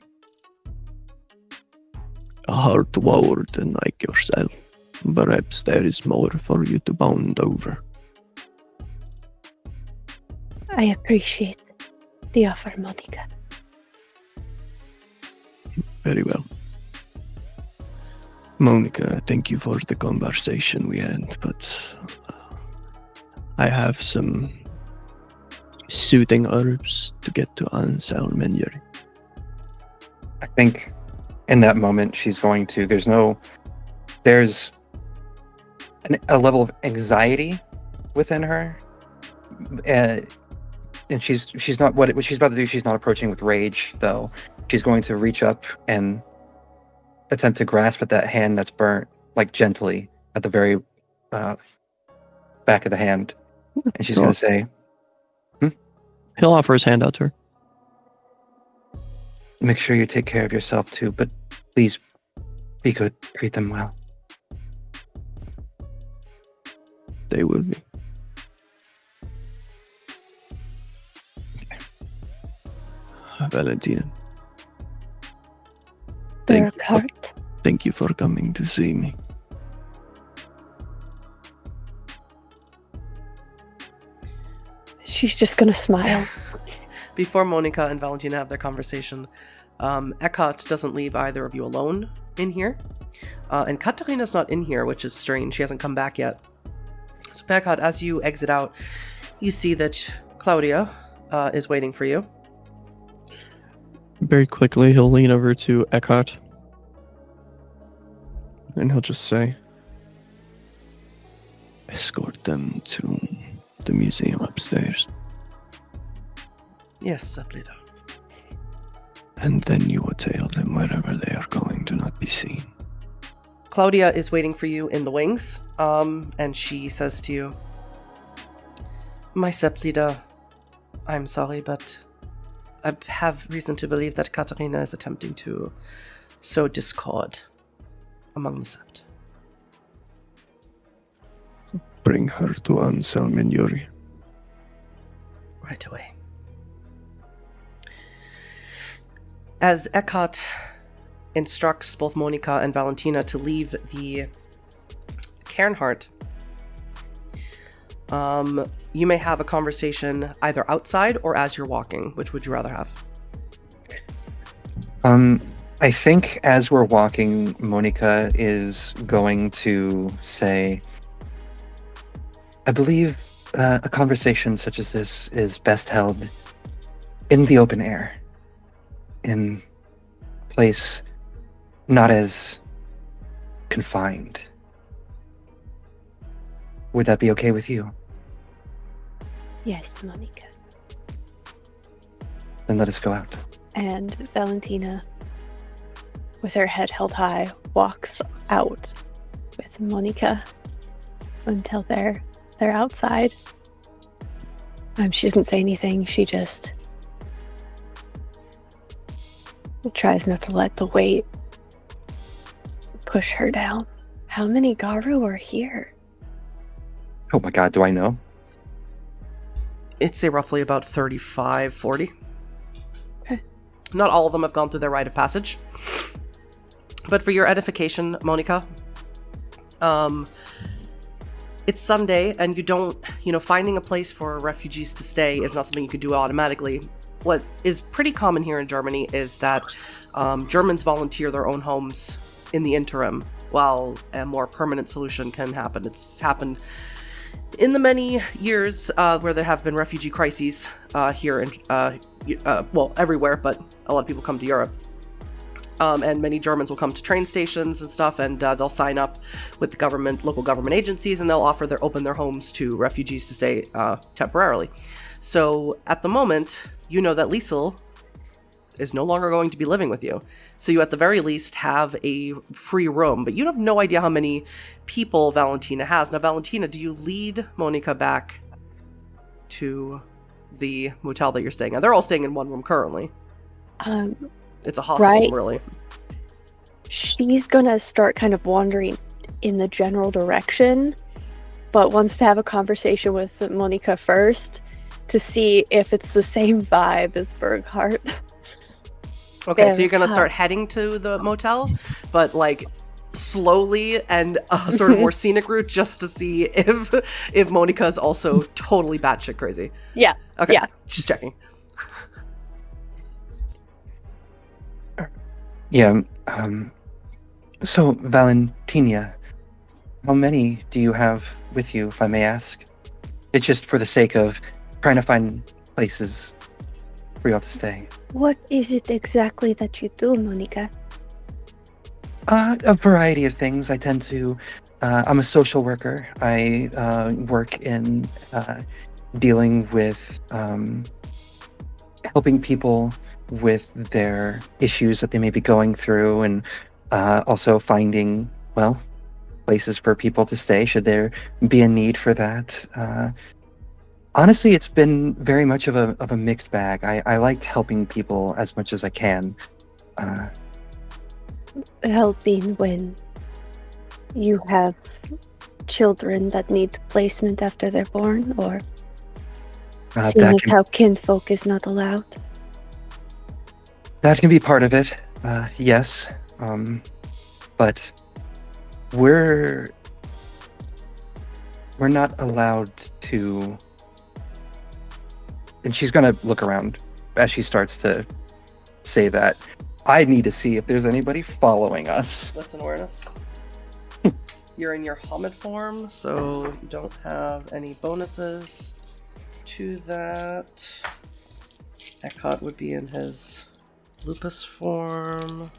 A Hart Warden like yourself. Perhaps there is more for you to bond over. I appreciate the offer, Monika. Very well. Monika, thank you for the conversation we had, but I have some soothing herbs to get to Anselm and Yuri. I think in that moment she's going to. There's a level of anxiety within her, and she's not what she's about to do. She's not approaching with rage, though. She's going to reach up and attempt to grasp at that hand that's burnt, like gently at the very back of the hand, and she's going to say, He'll offer his hand out to her. "Make sure you take care of yourself too, but please be good. Treat them well." They will be. Valentyna. Bergheart. Thank you for coming to see me. She's just gonna smile. Before Monika and Valentyna have their conversation, Eckhart doesn't leave either of you alone in here. And Katarina's not in here, which is strange. She hasn't come back yet. So Bergheart, as you exit out, you see that Claudia is waiting for you. Very quickly, he'll lean over to Eckhart. And he'll just say, escort them to the museum upstairs. Yes, Saplita. And then you will tail them wherever they are going to not be seen. Claudia is waiting for you in the wings, and she says to you, "My Saplita, I'm sorry, but I have reason to believe that Katarina is attempting to sow discord among the Sept." Bring her to Anselm and Yuri. Right away. As Eckhart instructs both Monika and Valentyna to leave the Cairnheart, you may have a conversation either outside or as you're walking. Which would you rather have? I think as we're walking, Monika is going to say, I believe a conversation such as this is best held in the open air, in a place not as confined. Would that be okay with you? Yes, Monika. Then let us go out. And Valentyna, with her head held high, walks out with Monika until they're outside. She doesn't say anything. She just tries not to let the weight push her down. How many Garu are here? Oh my god, do I know? I'd say roughly about 35, 40. Okay. Not all of them have gone through their rite of passage. But for your edification, Monika, it's Sunday, and you don't, finding a place for refugees to stay is not something you can do automatically. What is pretty common here in Germany is that Germans volunteer their own homes in the interim, while a more permanent solution can happen. It's happened in the many years where there have been refugee crises here in, everywhere, but a lot of people come to Europe. And many Germans will come to train stations and stuff, and they'll sign up with the government, local government agencies, and they'll open their homes to refugees to stay temporarily. So at the moment, you know that Liesel is no longer going to be living with you. So you at the very least have a free room, but you have no idea how many people Valentyna has. Now, Valentyna, do you lead Monika back to the motel that you're staying at? They're all staying in one room currently. It's a hostel, really. She's gonna start kind of wandering in the general direction, but wants to have a conversation with Monika first to see if it's the same vibe as Bergheart. Okay, so you're gonna start heading to the motel, but slowly and a sort of more scenic route, just to see if Monika is also totally batshit crazy. Yeah. Okay. Yeah. Just checking. Yeah, so Valentyna, how many do you have with you, if I may ask? It's just for the sake of trying to find places for y'all to stay. What is it exactly that you do, Monika? A variety of things. I tend to, I'm a social worker. I work in dealing with helping people with their issues that they may be going through, and also finding, places for people to stay should there be a need for that. Honestly, it's been very much of a mixed bag. I like helping people as much as I can. Helping when you have children that need placement after they're born, or seeing as how kinfolk is not allowed? That can be part of it, yes. But we're not allowed to. And she's gonna look around as she starts to say that. I need to see if there's anybody following us. What's an awareness? You're in your Hamid form, so you don't have any bonuses to that. Eckhart would be in his lupus form.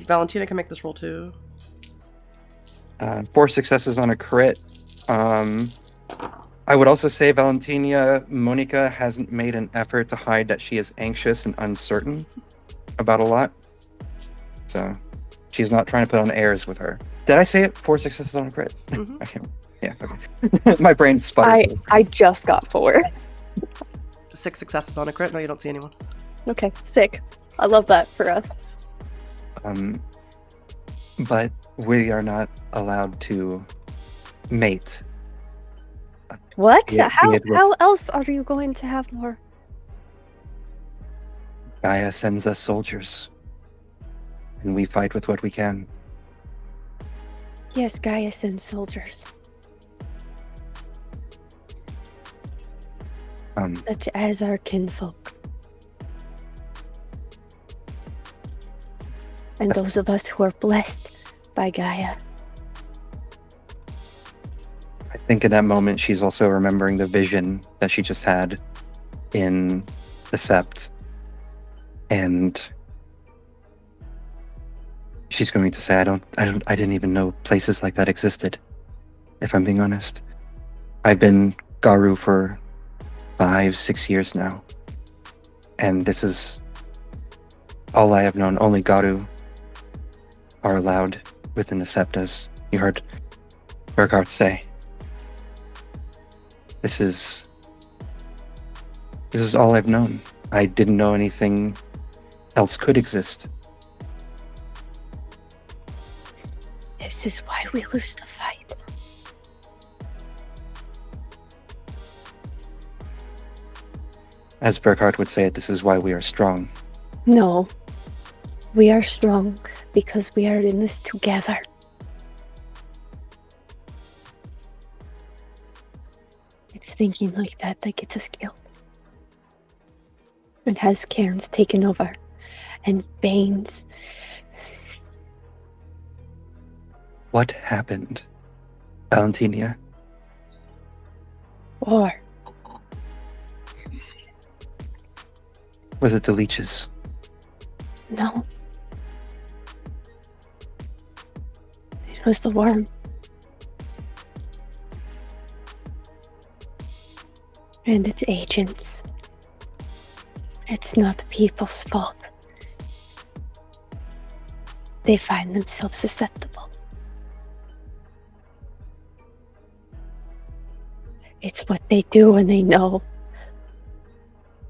Valentyna can make this roll too. 4 successes on a crit. I would also say Monika hasn't made an effort to hide that she is anxious and uncertain about a lot. So she's not trying to put on airs with her. Did I say it? 4 successes on a crit? Mm-hmm. I can't. Yeah, okay. My brain sputtered. I just got 4. 6 successes on a crit? No, you don't see anyone. Okay, sick. I love that for us. But we are not allowed to mate. What? Yeah, How else are you going to have more? Gaia sends us soldiers, and we fight with what we can. Yes, Gaia sends soldiers. Such as our kinfolk. And those of us who are blessed by Gaia. think in that moment she's also remembering the vision that she just had in the Sept. And she's going to say, I didn't even know places like that existed, if I'm being honest. I've been Garu for 5-6 years now. And this is all I have known. Only Garu are allowed within the Sept, as you heard Bergheart say. This is all I've known. I didn't know anything else could exist. This is why we lose the fight. As Bergheart would say it, this is why we are strong. No. We are strong because we are in this together. It's thinking like that gets us killed. And has Cairns taken over. And Bane's. What happened, Valentyna? Or Was it the leeches? no. It was the Wyrm. And its agents. It's not the people's fault. They find themselves susceptible. It's what they do when they know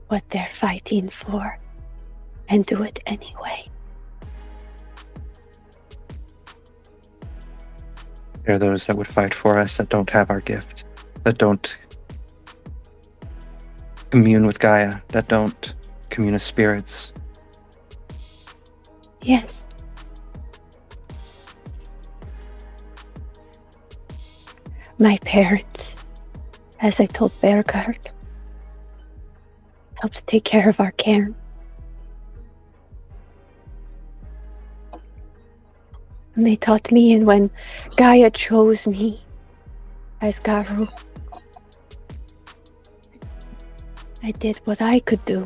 what they're fighting for, and do it anyway. There are those that would fight for us that don't have our gift, that don't commune with Gaia, that don't commune with spirits. Yes. My parents, as I told Bergheart, helps take care of our cairn. And they taught me, and when Gaia chose me as Garu, I did what I could do.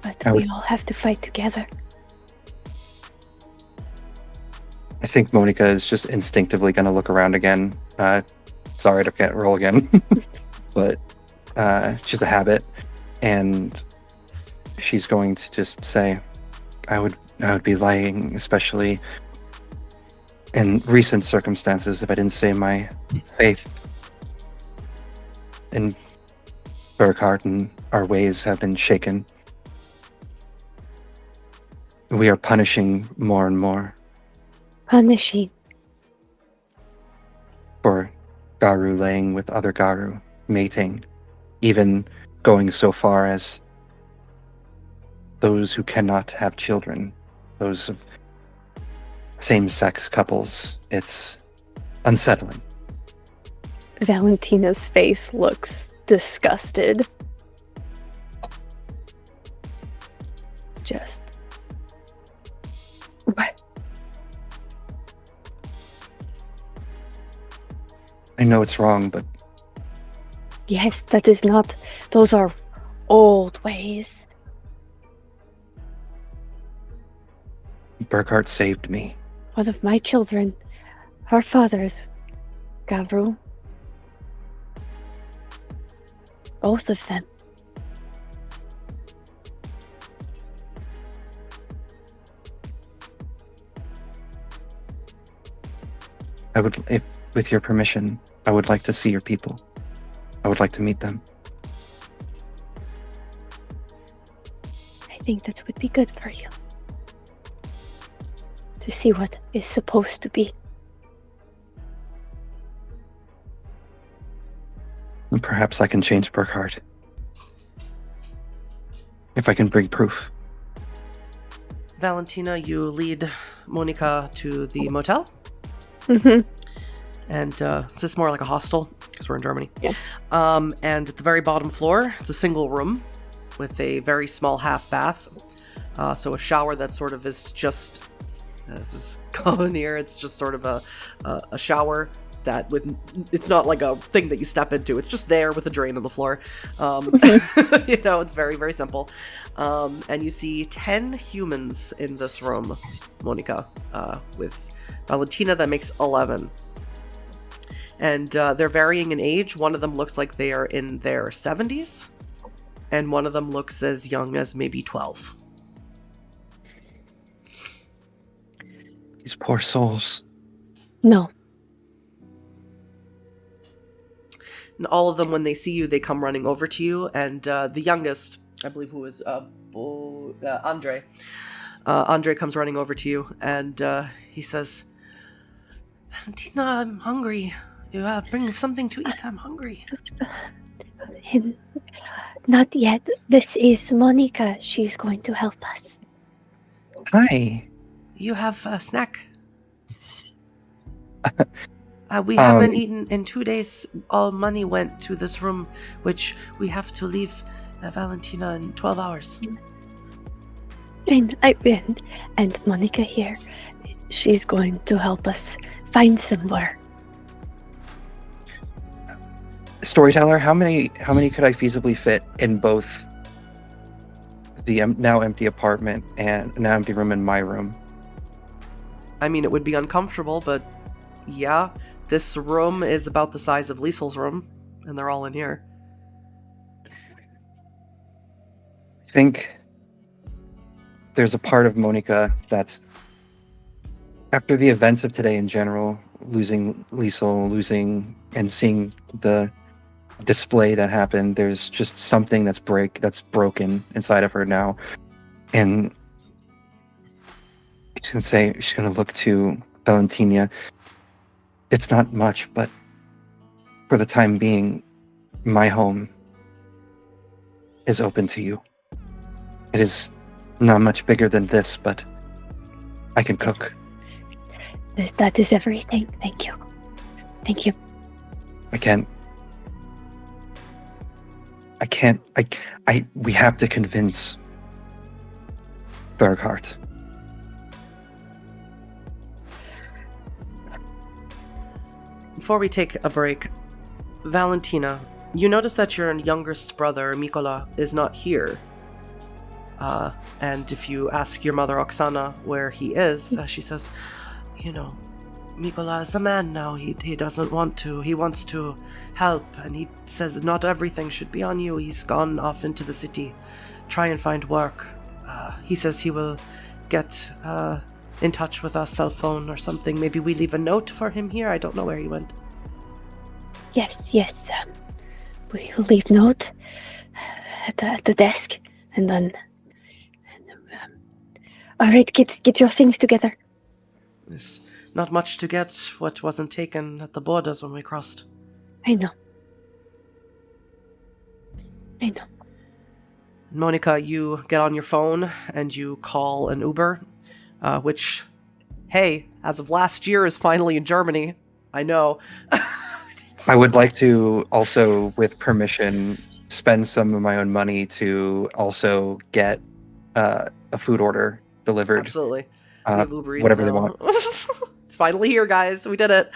But we all have to fight together. I think Monika is just instinctively going to look around again. Sorry to get roll again, but it's just a habit, and she's going to just say, "I would be lying, especially in recent circumstances, if I didn't say my faith in Bergheart and our ways have been shaken. We are punishing more and more." Punishing. For Garu laying with other Garu, mating, even going so far as those who cannot have children, those of same-sex couples. It's unsettling. Valentyna's face looks disgusted. Just... What? I know it's wrong, but Yes, that is not... Those are old ways. Bergheart saved me. One of my children, her father's, Garu. Both of them. I would, if, with your permission, I would like to see your people. I would like to meet them. I think that would be good for you. To see what is supposed to be. And perhaps I can change Bergheart. If I can bring proof. Valentyna, you lead Monika to the motel. Mm-hmm. And this is more like a hostel, because we're in Germany. Yeah. And at the very bottom floor, it's a single room with a very small half bath. So a shower that sort of is just This is common here. It's just sort of a shower that it's not like a thing that you step into. It's just there with a drain on the floor. It's very, very simple. And you see 10 humans in this room, Monika, with Valentyna. That makes 11. And they're varying in age. One of them looks like they are in their 70s. And one of them looks as young as maybe 12. These poor souls. No. And all of them, when they see you, they come running over to you. And the youngest, I believe, who is Andre. Andre comes running over to you, and he says, "Valentyna, I'm hungry. You bring something to eat. I'm hungry." Not yet. This is Monika. She's going to help us. Hi. You have a snack? We haven't eaten in 2 days. All money went to this room, which we have to leave Valentyna in 12 hours. And Monika here. She's going to help us find somewhere. Storyteller, how many could I feasibly fit in both the now empty apartment and now empty room and my room? I mean, it would be uncomfortable, but yeah, this room is about the size of Liesel's room, and they're all in here. I think there's a part of Monika that's, after the events of today in general, losing Liesel, and seeing the display that happened, there's just something that's broken inside of her now. And she's gonna look to Valentyna. It's not much, but for the time being, my home is open to you. It is not much bigger than this, but I can cook. That is everything. Thank you. Thank you. We have to convince Bergheart. Before we take a break, Valentyna, you notice that your youngest brother, Mikola, is not here. And if you ask your mother, Oksana, where he is, she says, Mikola is a man now. He doesn't want to. He wants to help, and he says not everything should be on you. He's gone off into the city, try and find work. He says he will get in touch with our cell phone or something. Maybe we leave a note for him here. I don't know where he went. Yes. We'll leave note at the desk, and then. All right, get your things together. There's not much to get. What wasn't taken at the borders when we crossed. I know. Monika, you get on your phone and you call an Uber, which, hey, as of last year is finally in Germany. I know. I would like to also, with permission, spend some of my own money to also get a food order delivered. Absolutely. We have Uber Eats whatever now. they want. It's finally here, guys. We did it.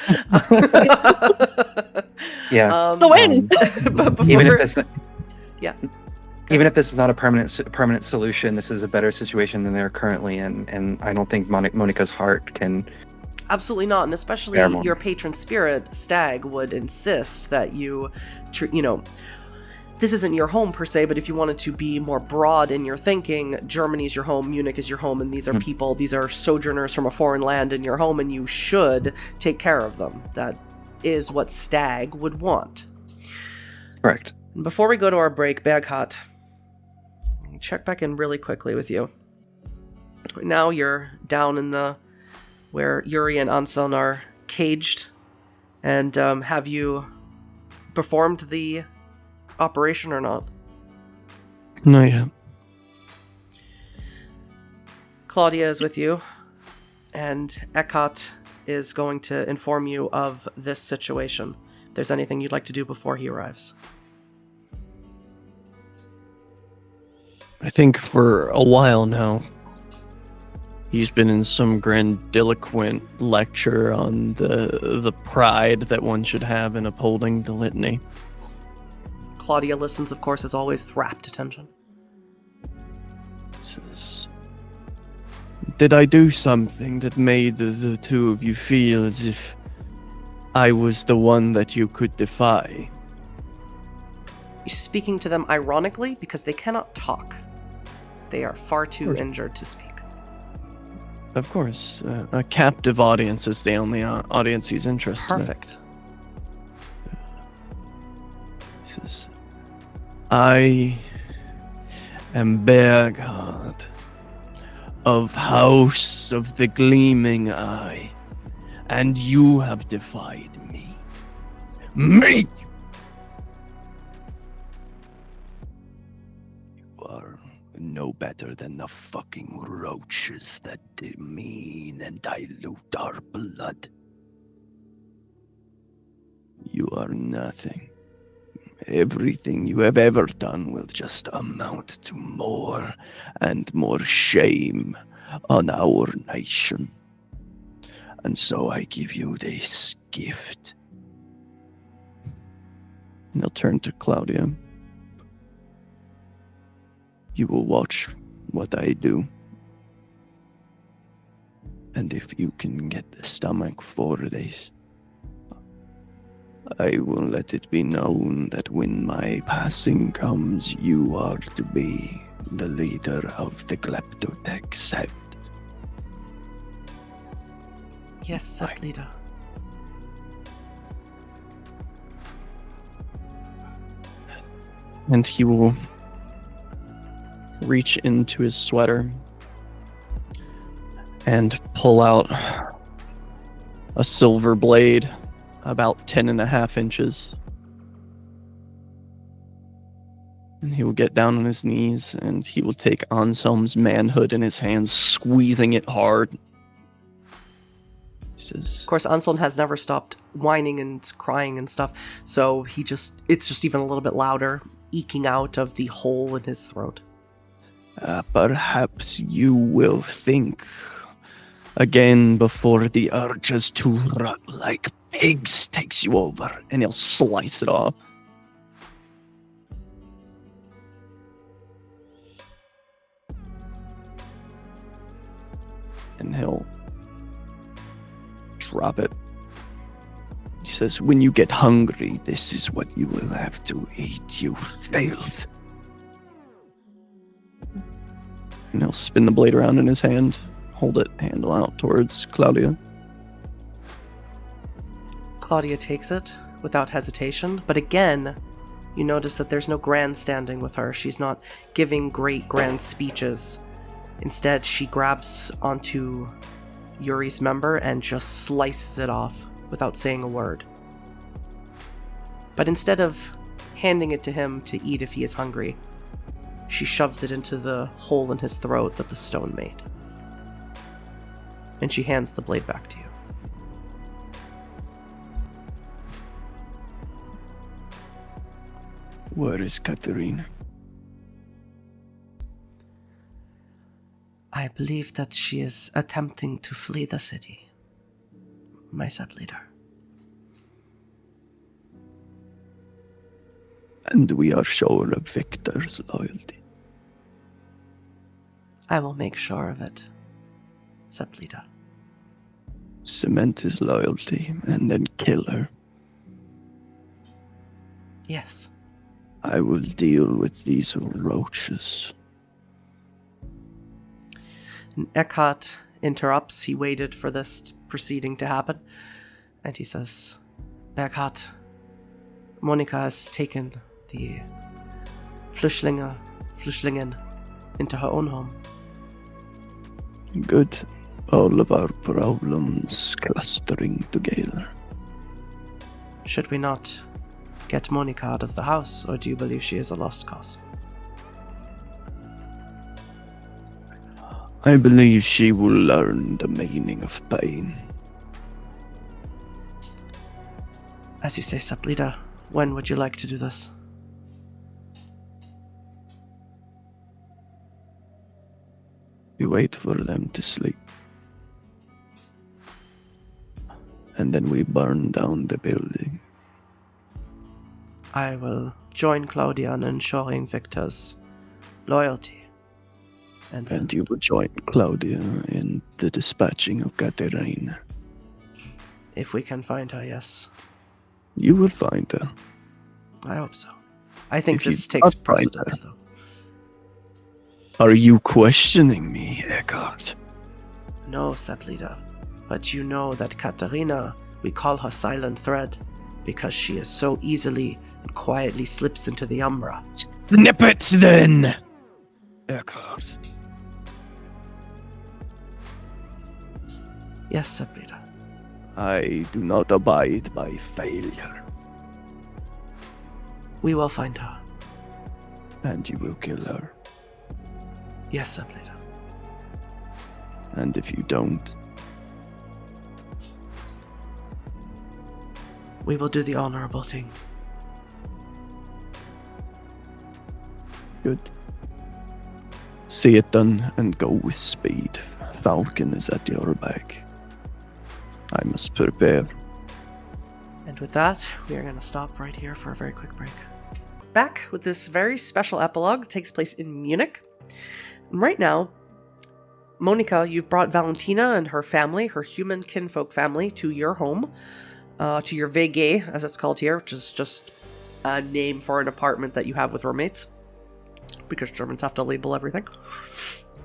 Yeah. The win. But before, Even if this, yeah. Even if this is not a permanent solution, this is a better situation than they're currently in, and I don't think Monika's heart can. Absolutely not, and especially your patron spirit, Stag, would insist that you, this isn't your home per se, but if you wanted to be more broad in your thinking, Germany's your home, Munich is your home, and these are people, these are sojourners from a foreign land in your home, and you should take care of them. That is what Stag would want. Correct. And before we go to our break, Bergheart, check back in really quickly with you. Now you're down in where Yuri and Anselm are caged, and have you performed the operation or not? No, yeah. Claudia is with you, and Eckhart is going to inform you of this situation. If there's anything you'd like to do before he arrives. I think for a while now, He's been in some grandiloquent lecture on the pride that one should have in upholding the litany. Claudia listens, of course, as always, with rapt attention. Says, did I do something that made the two of you feel as if I was the one that you could defy? You're speaking to them ironically because they cannot talk. They are far too injured to speak. Of course. A captive audience is the only audience he's interested in. Perfect. He says, I am Bergheart of House of the Gleaming Eye, and you have defied me. Me! You are no better than the fucking roaches that demean and dilute our blood. You are nothing. Everything you have ever done will just amount to more and more shame on our nation. And so I give you this gift. And he'll turn to Claudia. You will watch what I do. And if you can get the stomach for this, I will let it be known that when my passing comes, you are to be the leader of the Kleptotech sect. Yes, sect leader. And he will reach into his sweater and pull out a silver blade about 10.5 inches. And he will get down on his knees and he will take Anselm's manhood in his hands, squeezing it hard. He says, Of course, Anselm has never stopped whining and crying and stuff, so it's just even a little bit louder, eking out of the hole in his throat. Perhaps you will think again before the urges to rot like pigs takes you over. And he'll slice it off. And he'll drop it. He says, when you get hungry, this is what you will have to eat, you failed. And he'll spin the blade around in his hand, hold it, handle out towards Claudia. Claudia takes it without hesitation, but again, you notice that there's no grandstanding with her. She's not giving great grand speeches. Instead, she grabs onto Yuri's member and just slices it off without saying a word. But instead of handing it to him to eat if he is hungry, she shoves it into the hole in his throat that the stone made. And she hands the blade back to you. Where is Katerina? I believe that she is attempting to flee the city. My sub leader. And we are sure of Victor's loyalty. I will make sure of it, sub leader. Cement his loyalty and then kill her. Yes. I will deal with these roaches. And Eckhart interrupts. He waited for this proceeding to happen. And he says, Bergheart, Monika has taken the Flüchtlingen into her own home. Good. All of our problems clustering together. Should we not get Monika out of the house, or do you believe she is a lost cause? I believe she will learn the meaning of pain. As you say, sub leader, when would you like to do this? We wait for them to sleep. And then we burn down the building. I will join Claudia in ensuring Victor's loyalty. And you will join Claudia in the dispatching of Katerina. If we can find her, yes. You will find her. I hope so. I think If you this takes don't find precedence, though. Are you questioning me, Eckhart? No, set leader. But you know that Katerina, we call her Silent Thread, because she is so easily and quietly slips into the Umbra. Snip it, then! Eckhart. Yes, set leader. I do not abide by failure. We will find her. And you will kill her. Yes, set leader. And if you don't, We will do the honorable thing. good. See it done and go with speed. Falcon is at your back. I must prepare. And with that, we are going to stop right here for a very quick break. Back with this very special epilogue that takes place in Munich. And right now, Monika, you've brought Valentyna and her family, her human kinfolk family, to your home, to your WG, as it's called here, which is just a name for an apartment that you have with roommates, because Germans have to label everything.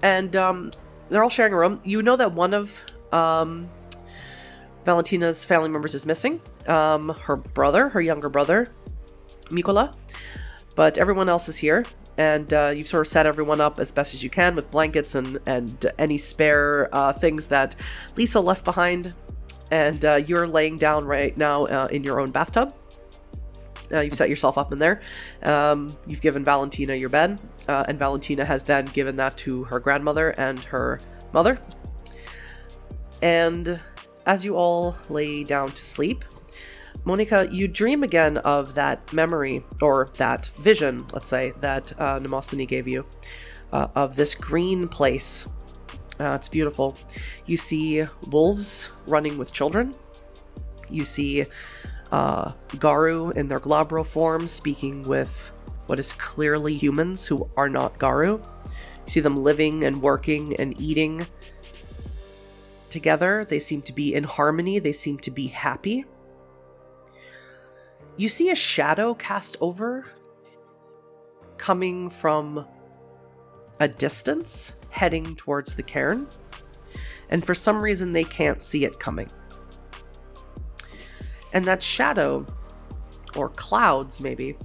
And they're all sharing a room. You know that one of Valentyna's family members is missing. Her brother, her younger brother, Mikola. But everyone else is here. And you've sort of set everyone up as best as you can with blankets and any spare things that Lisa left behind. And you're laying down right now in your own bathtub. You've set yourself up in there. You've given Valentyna your bed. And Valentyna has then given that to her grandmother and her mother. And as you all lay down to sleep, Monika, you dream again of that memory, or that vision, let's say, that Mnemosyne gave you, of this green place. It's beautiful. You see wolves running with children. You see Garu in their glabro form speaking with what is clearly humans who are not Garu. You see them living and working and eating together. They seem to be in harmony. They seem to be happy. You see a shadow cast over, coming from a distance, heading towards the cairn. And for some reason, they can't see it coming. And that shadow, or clouds maybe,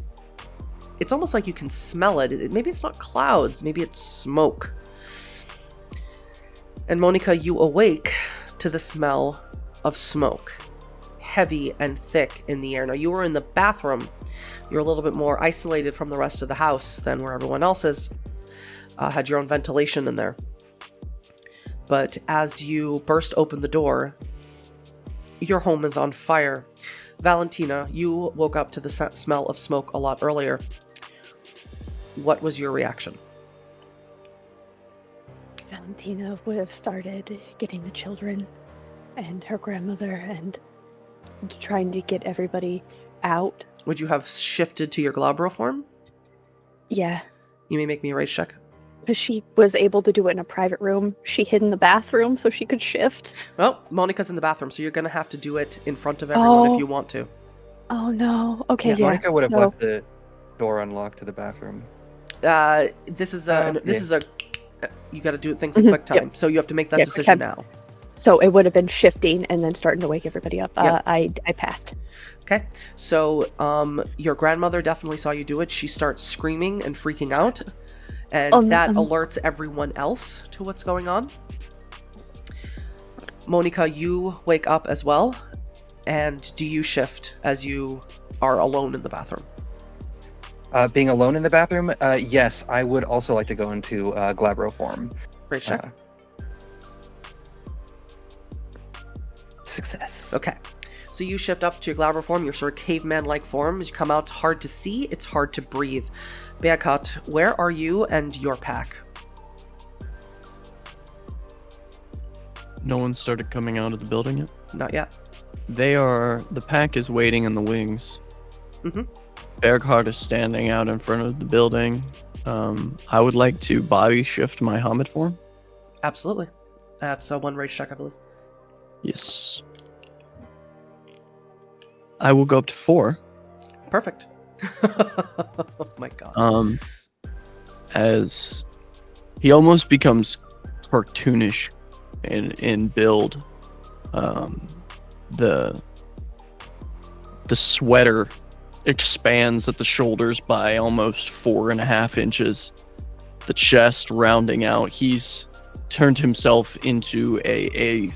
it's almost like you can smell it. Maybe it's not clouds, maybe it's smoke. And Monika, you awake to the smell of smoke, heavy and thick in the air. Now, you were in the bathroom. You're a little bit more isolated from the rest of the house than where everyone else is. Had your own ventilation in there. But as you burst open the door, your home is on fire. Valentyna, you woke up to the smell of smoke a lot earlier. What was your reaction? Valentyna would have started getting the children and her grandmother and trying to get everybody out. Would you have shifted to your glabro form? Yeah. You may make me a rage check. Because she was able to do it in a private room. She hid in the bathroom so she could shift. Well, Monika's in the bathroom, so you're going to have to do it in front of everyone if you want to. Oh, no. Okay, yeah. Monika would have left the door unlocked to the bathroom. This is a you got to do things in quick time, Yep. so you have to make that Yeah, decision quick time. now. So it would have been shifting and then starting to wake everybody up. Yep. I passed. Okay, so your grandmother definitely saw you do it. She starts screaming and freaking out, and that alerts everyone else to what's going on. Monika, you wake up as well, and do you shift as you are alone in the bathroom? Being alone in the bathroom, yes, I would also like to go into glabro form. Great check. Success. Okay, so you shift up to your glabro form, your sort of caveman-like form. As you come out, it's hard to see, it's hard to breathe. Bergheart, where are you and your pack? No one started coming out of the building yet? Not yet. The pack is waiting in the wings. Mm-hmm. Bergheart is standing out in front of the building. I would like to body shift my Hamid form. Absolutely. That's a 1 race check, I believe. Yes. I will go up to 4. Perfect. Oh my god. As he almost becomes cartoonish in build. The sweater expands at the shoulders by almost 4.5 inches. The chest rounding out. He's turned himself into a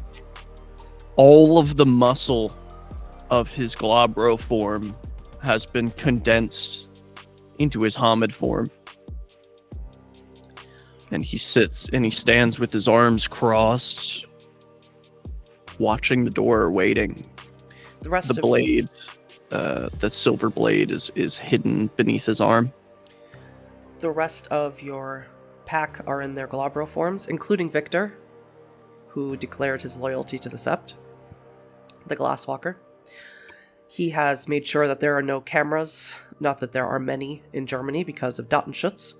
all of the muscle of his glabro form has been condensed into his Hamid form. And he sits and he stands with his arms crossed, watching the door, waiting. The rest The of blade, the silver blade is hidden beneath his arm. The rest of your pack are in their glabro forms, including Victor, who declared his loyalty to the Sept, the Glasswalker. He has made sure that there are no cameras, not that there are many in Germany because of Datenschutz,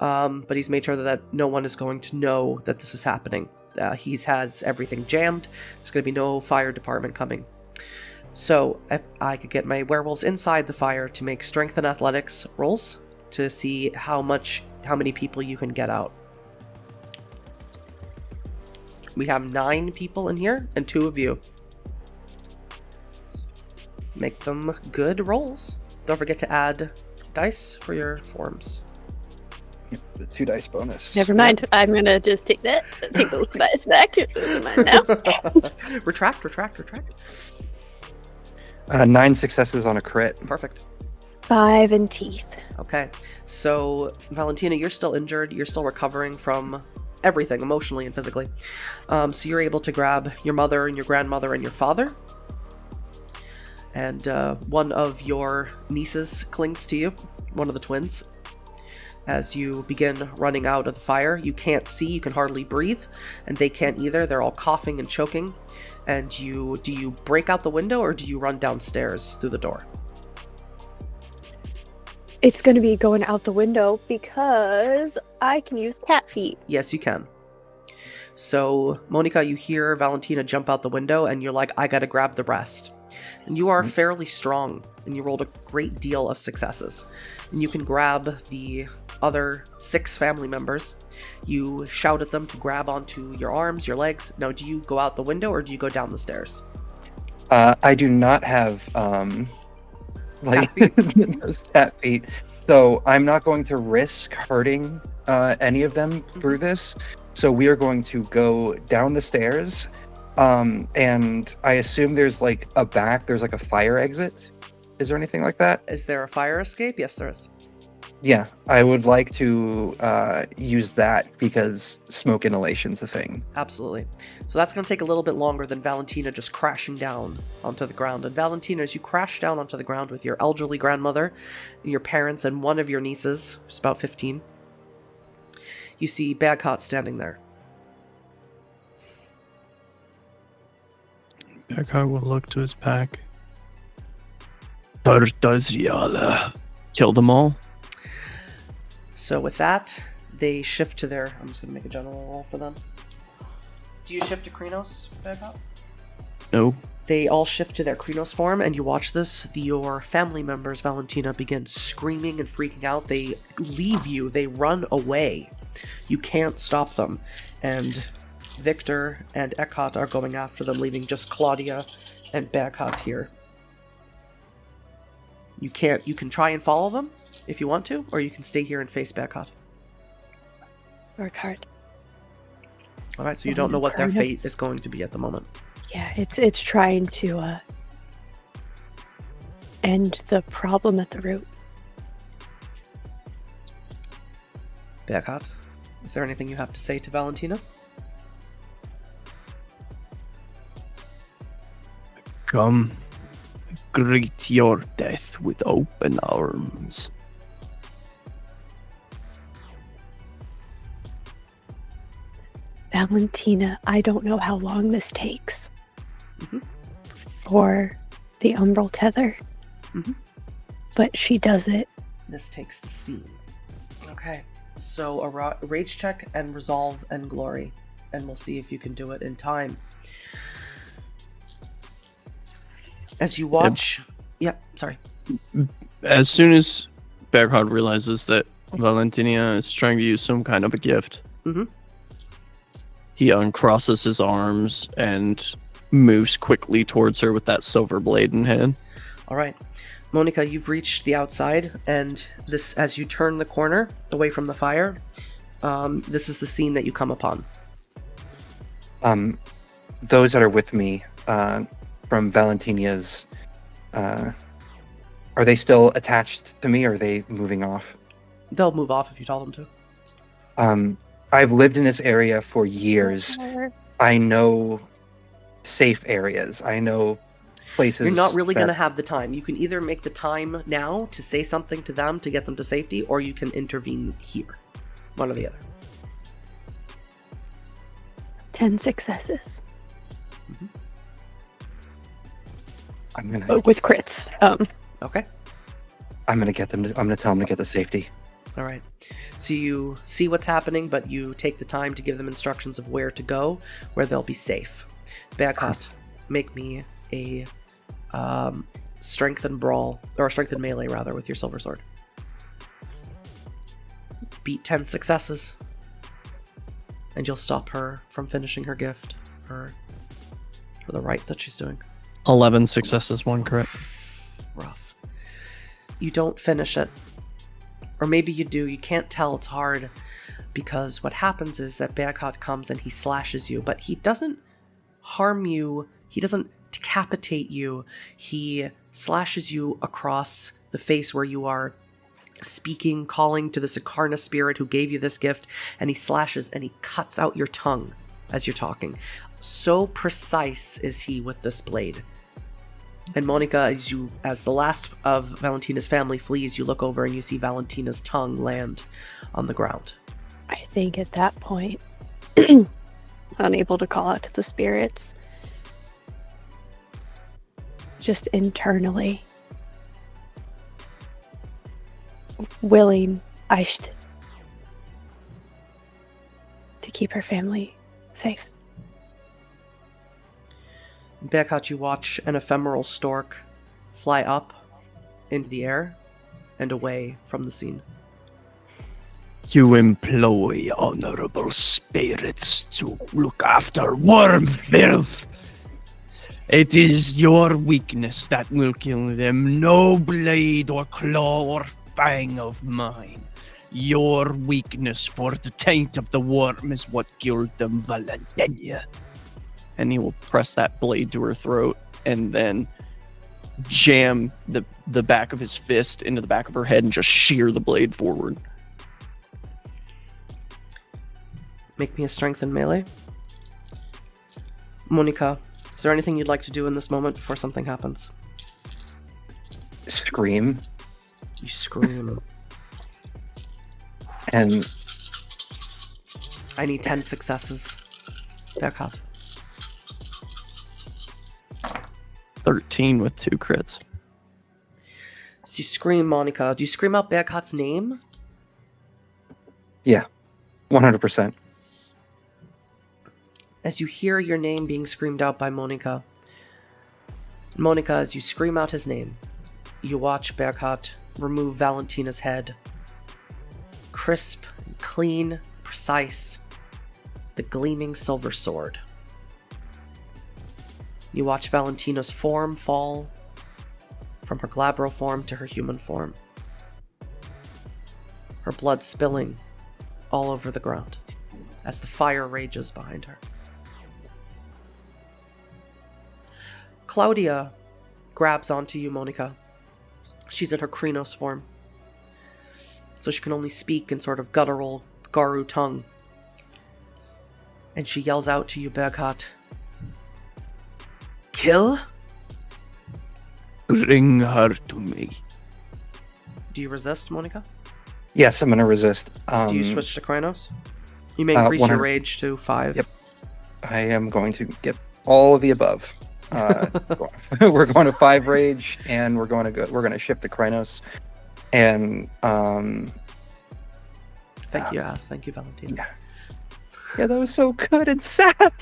but he's made sure that no one is going to know that this is happening. He's had everything jammed. There's going to be no fire department coming. So if I could get my werewolves inside the fire to make strength and athletics rolls to see how many people you can get out. We have 9 people in here and 2 of you. Make them good rolls. Don't forget to add dice for your forms. The 2 dice bonus. Never mind. I'm gonna just take that. Take those dice back. Those are mine now. Retract. 9 successes on a crit. Perfect. 5 in teeth. Okay, so Valentyna, you're still injured. You're still recovering from everything, emotionally and physically. So you're able to grab your mother and your grandmother and your father. And one of your nieces clings to you, one of the twins. As you begin running out of the fire, you can't see, you can hardly breathe, and they can't either. They're all coughing and choking. And do you break out the window or do you run downstairs through the door? It's gonna be going out the window because I can use cat feet. Yes, you can. So, Monika, you hear Valentyna jump out the window, and you're like, I gotta grab the rest. And you are fairly strong, and you rolled a great deal of successes. And you can grab the other 6 family members. You shout at them to grab onto your arms, your legs. Now, do you go out the window, or do you go down the stairs? I do not have Cat feet? those cat feet, so I'm not going to risk hurting any of them through this. So we are going to go down the stairs, and I assume there's like there's like a fire exit. Is there anything like that? Is there a fire escape? Yes, there is. Yeah, I would like to use that because smoke inhalation's a thing. Absolutely. So that's going to take a little bit longer than Valentyna just crashing down onto the ground. And Valentyna, as you crash down onto the ground with your elderly grandmother, and your parents, and one of your nieces, who's about 15, you see Bergheart standing there. Bergheart will look to his pack. Does he kill them all? So with that, they shift to their... I'm just going to make a general roll for them. Do you shift to Krynos, Bergheart? No. They all shift to their Krynos form, and you watch this. Your family members, Valentyna, begin screaming and freaking out. They leave you. They run away. You can't stop them. And Victor and Eckhart are going after them, leaving just Claudia and Bergheart here. You can try and follow them if you want to, or you can stay here and face Bergheart. Bergheart. Alright, so you don't know what their fate is going to be at the moment. Yeah, it's trying to end the problem at the root. Bergheart, is there anything you have to say to Valentyna? Come, greet your death with open arms. Valentyna, I don't know how long this takes Mhm. for the umbral tether, but she does it. This takes the scene. Okay. So a rage check and resolve and glory. And we'll see if you can do it in time. As you watch... Yep, sorry. As soon as Bergheart realizes that Valentyna is trying to use some kind of a gift, he uncrosses his arms and moves quickly towards her with that silver blade in hand. All right. Monika, you've reached the outside, and this, as you turn the corner away from the fire, this is the scene that you come upon. Those that are with me from Valentyna's, are they still attached to me, or are they moving off? They'll move off if you tell them to. I've lived in this area for years. I know safe areas. I know places. You're not really going to have the time. You can either make the time now to say something to them to get them to safety, or you can intervene here. One or the other. 10 successes. I'm gonna With crits. Okay. I'm gonna get them. I'm gonna tell them to get the safety. All right. So you see what's happening, but you take the time to give them instructions of where to go, where they'll be safe. Bergheart, make me a strength and brawl, or strength and melee rather, with your silver sword. Beat 10 successes, and you'll stop her from finishing her gift, for the right that she's doing. 11 successes, 1 crit. Rough. You don't finish it. Or maybe you do, you can't tell, it's hard, because what happens is that Bergheart comes and he slashes you, but he doesn't harm you, he doesn't decapitate you, he slashes you across the face where you are speaking, calling to this Incarna spirit who gave you this gift, and he slashes and he cuts out your tongue as you're talking. So precise is he with this blade. And Monika, as the last of Valentyna's family flees, you look over and you see Valentyna's tongue land on the ground. I think at that point, unable to call out to the spirits, just internally willing Aisht to keep her family safe. Bergheart, you watch an ephemeral stork fly up into the air and away from the scene. You employ honorable spirits to look after worm filth. It is your weakness that will kill them, no blade or claw or fang of mine. Your weakness for the taint of the worm is what killed them, Valentyna. And he will press that blade to her throat and then jam the back of his fist into the back of her head and just shear the blade forward. Make me a strength and melee. Monika, is there anything you'd like to do in this moment before something happens? Scream. You scream. And I need 10 successes. Bergheart. 13 with 2 crits. So you scream, Monika. Do you scream out Bergheart's name? yeah, 100%. As you hear your name being screamed out by Monika, as you scream out his name, you watch Bergheart remove Valentyna's head. Crisp, clean, precise. The gleaming silver sword. You watch Valentyna's form fall from her glabro form to her human form. Her blood spilling all over the ground as the fire rages behind her. Claudia grabs onto you, Monika. She's in her Krynos form, so she can only speak in sort of guttural Garu tongue. And she yells out to you, Bergheart. Kill? Bring her to me. Do you resist, Monika? Yes, I'm going to resist. Do you switch to Krynos? You may increase your 100 rage to 5. Yep. I am going to get all of the above. We're going to 5 rage, and we're going to shift to Krynos. And Thank you, Ass. Thank you, Valentyna. yeah, that was so good and sad.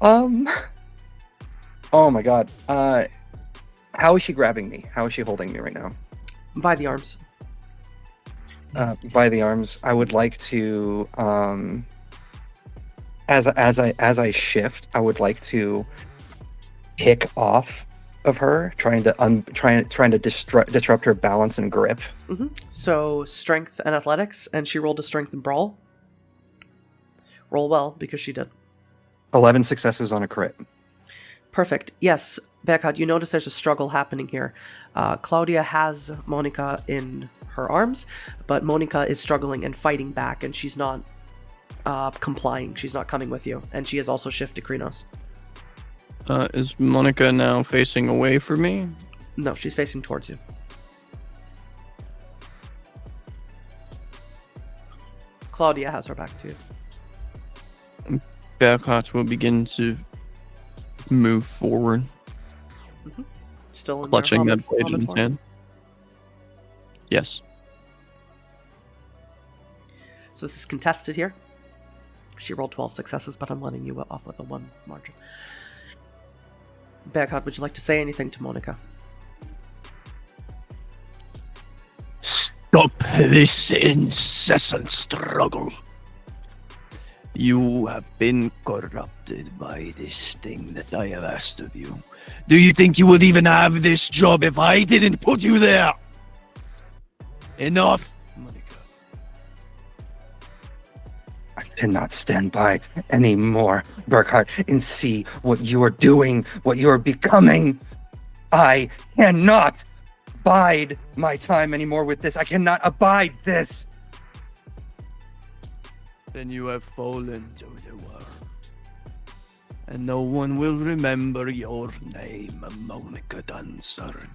Oh my god. How is she grabbing me? How is she holding me right now? By the arms. By the arms. I would like to as I shift, I would like to pick off of her, trying to disrupt her balance and grip. Mm-hmm. So strength and athletics, and she rolled a strength and brawl. Roll well, because she did. 11 successes on a crit. Perfect. Yes, Bergheart, you notice there's a struggle happening here. Claudia has Monika in her arms, but Monika is struggling and fighting back, and she's not complying. She's not coming with you, and she has also shifted to Krynos. Is Monika now facing away from me? No, she's facing towards you. Claudia has her back to you. Bergheart will begin to move forward, Still in clutching their that blade in his form. hand. Yes. So this is contested here. She rolled 12 successes, but I'm letting you off with a 1 margin. Bergheart, would you like to say anything to Monika? Stop this incessant struggle. You have been corrupted by this thing that I have asked of you. Do you think you would even have this job if I didn't put you there? Enough, Monika. I cannot stand by anymore, Bergheart, and see what you are doing, what you are becoming. I cannot bide my time anymore with this. I cannot abide this. Then you have fallen to the world. And no one will remember your name, Monika Dunsirn.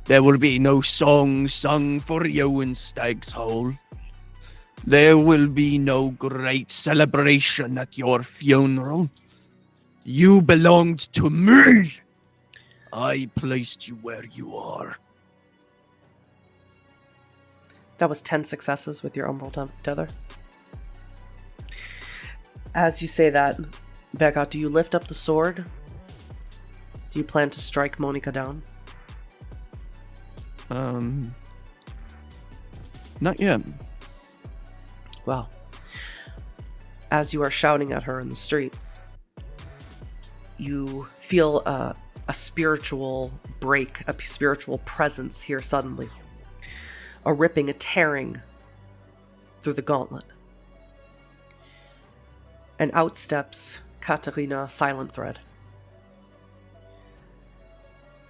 There will be no song sung for you in Stag's Hole. There will be no great celebration at your funeral. You belonged to me. I placed you where you are. That was 10 successes with your Umbral Tether. As you say that, Bergheart, do you lift up the sword? Do you plan to strike Monika down? Not yet. Well, as you are shouting at her in the street, you feel a spiritual break, a spiritual presence here suddenly. A ripping, a tearing through the gauntlet. And out steps Katarina Silent Thread.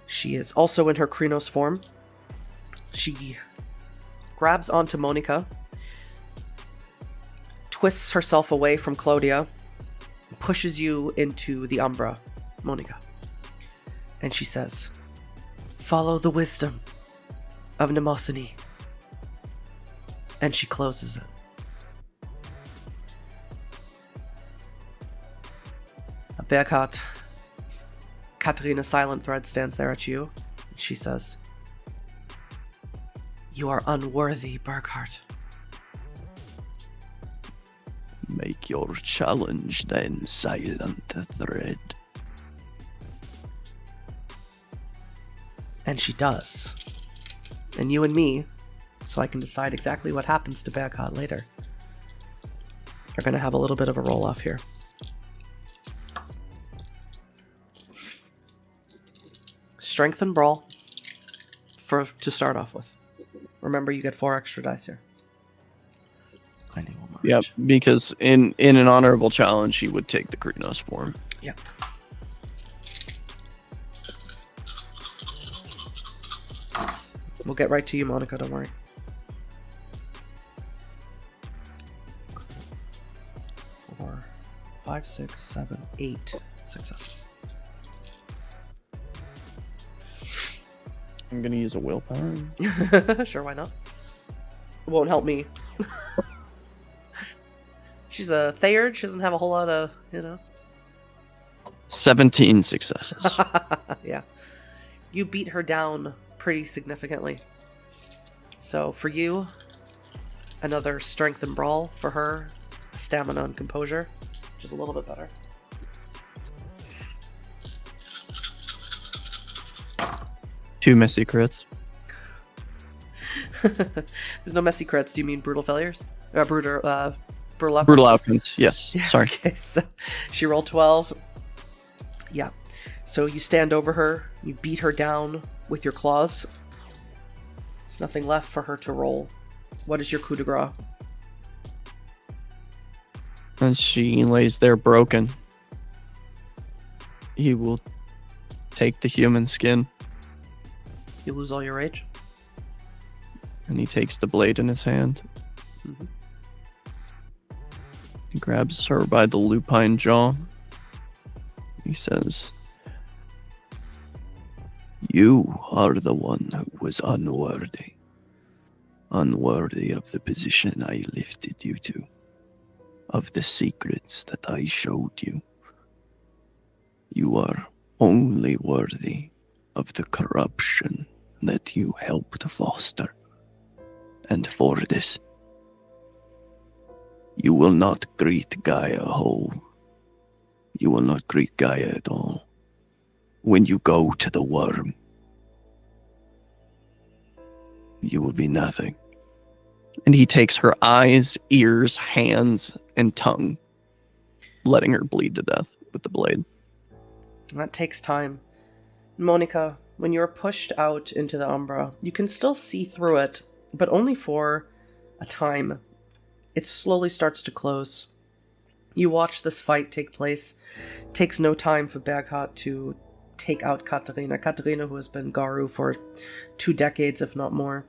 She is also in her Krynos form. She grabs onto Monika, twists herself away from Claudia, pushes you into the Umbra, Monika. And she says, "Follow the wisdom of Mnemosyne." And she closes it. Bergheart, Katarina Silent Thread stands there at you. She says, "You are unworthy, Bergheart." Make your challenge then, Silent Thread. And she does. And you and me, so I can decide exactly what happens to Bergheart later, are going to have a little bit of a roll-off here. Strength and brawl to start off with. Remember, you get 4 extra dice here. I need one more. Yep, because in an honorable challenge, he would take the Krynos form. Yep. We'll get right to you, Monika, don't worry. 4, 5, 6, 7, 8 successes. I'm gonna use a willpower. Sure, why not? It won't help me. She's a Theurge. She doesn't have a whole lot of, 17 successes. Yeah. You beat her down pretty significantly. So for you, another strength and brawl. For her, stamina and composure, which is a little bit better. Two messy crits. There's no messy crits. Do you mean brutal failures? Brutal outcomes? Brutal outcomes, yes. Yeah, Sorry. Okay, so she rolled 12. Yeah. So you stand over her, you beat her down with your claws. There's nothing left for her to roll. What is your coup de grace? And she lays there broken. He will take the human skin, You lose all your rage? and he takes the blade in his hand. Mm-hmm. He grabs her by the lupine jaw. He says, "You are the one who was unworthy. Unworthy of the position I lifted you to, of the secrets that I showed you. You are only worthy of the corruption that you helped foster. And for this, you will not greet Gaia whole. You will not greet Gaia at all. When you go to the Wyrm, you will be nothing." And he takes her eyes, ears, hands, and tongue, letting her bleed to death with the blade. That takes time. Monika, when you're pushed out into the Umbra, you can still see through it, but only for a time. It slowly starts to close. You watch this fight take place. It takes no time for Bergheart to take out Katarina. Katarina, who has been Garu for 2 decades, if not more.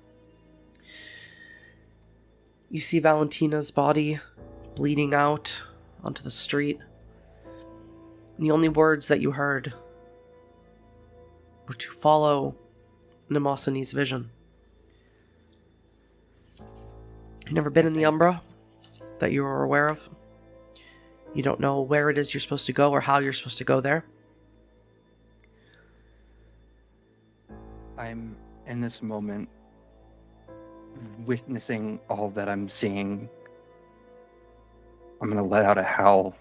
You see Valentyna's body bleeding out onto the street. And the only words that you heard were to follow Nemosini's vision. You've never been in the Umbra that you were aware of. You don't know where it is you're supposed to go or how you're supposed to go there. I'm in this moment witnessing all that I'm seeing. I'm gonna let out a howl.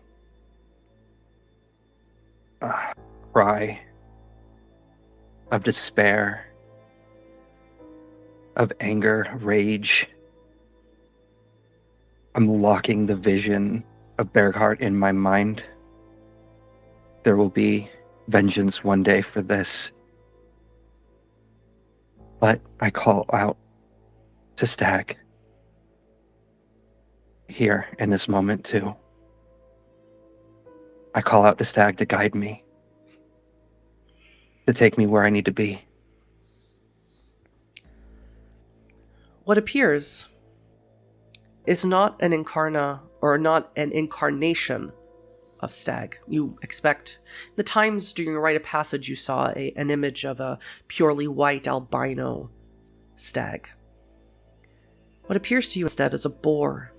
A cry of despair, of anger, rage. I'm locking the vision of Bergheart in my mind. There will be vengeance one day for this. But I call out to Stag here in this moment too. I call out to Stag to guide me, to take me where I need to be. What appears is not an incarna or not an incarnation of Stag. You expect the times during a rite of passage you saw an image of a purely white albino stag. What appears to you instead is a boar.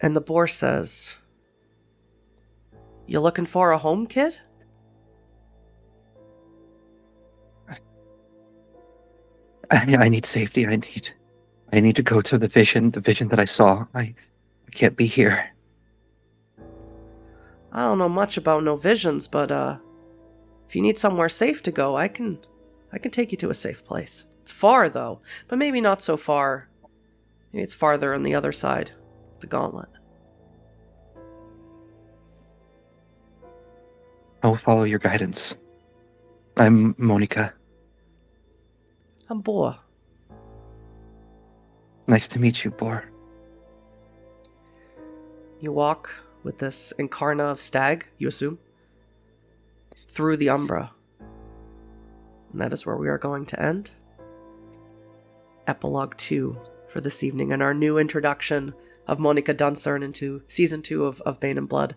And the boar says, "You looking for a home, kid?" I need safety. I need to go to the vision that I saw. I can't be here. I don't know much about no visions, but if you need somewhere safe to go, I can take you to a safe place. It's far though, but maybe not so far. Maybe it's farther on the other side of the gauntlet. I will follow your guidance. I'm Monika. I'm Boa. Nice to meet you, Boar. You walk with this incarna of stag, you assume, through the Umbra. And that is where we are going to end. Epilogue 2 for this evening, and our new introduction of Monika Dunsirn into Season 2 of Bane and Blood.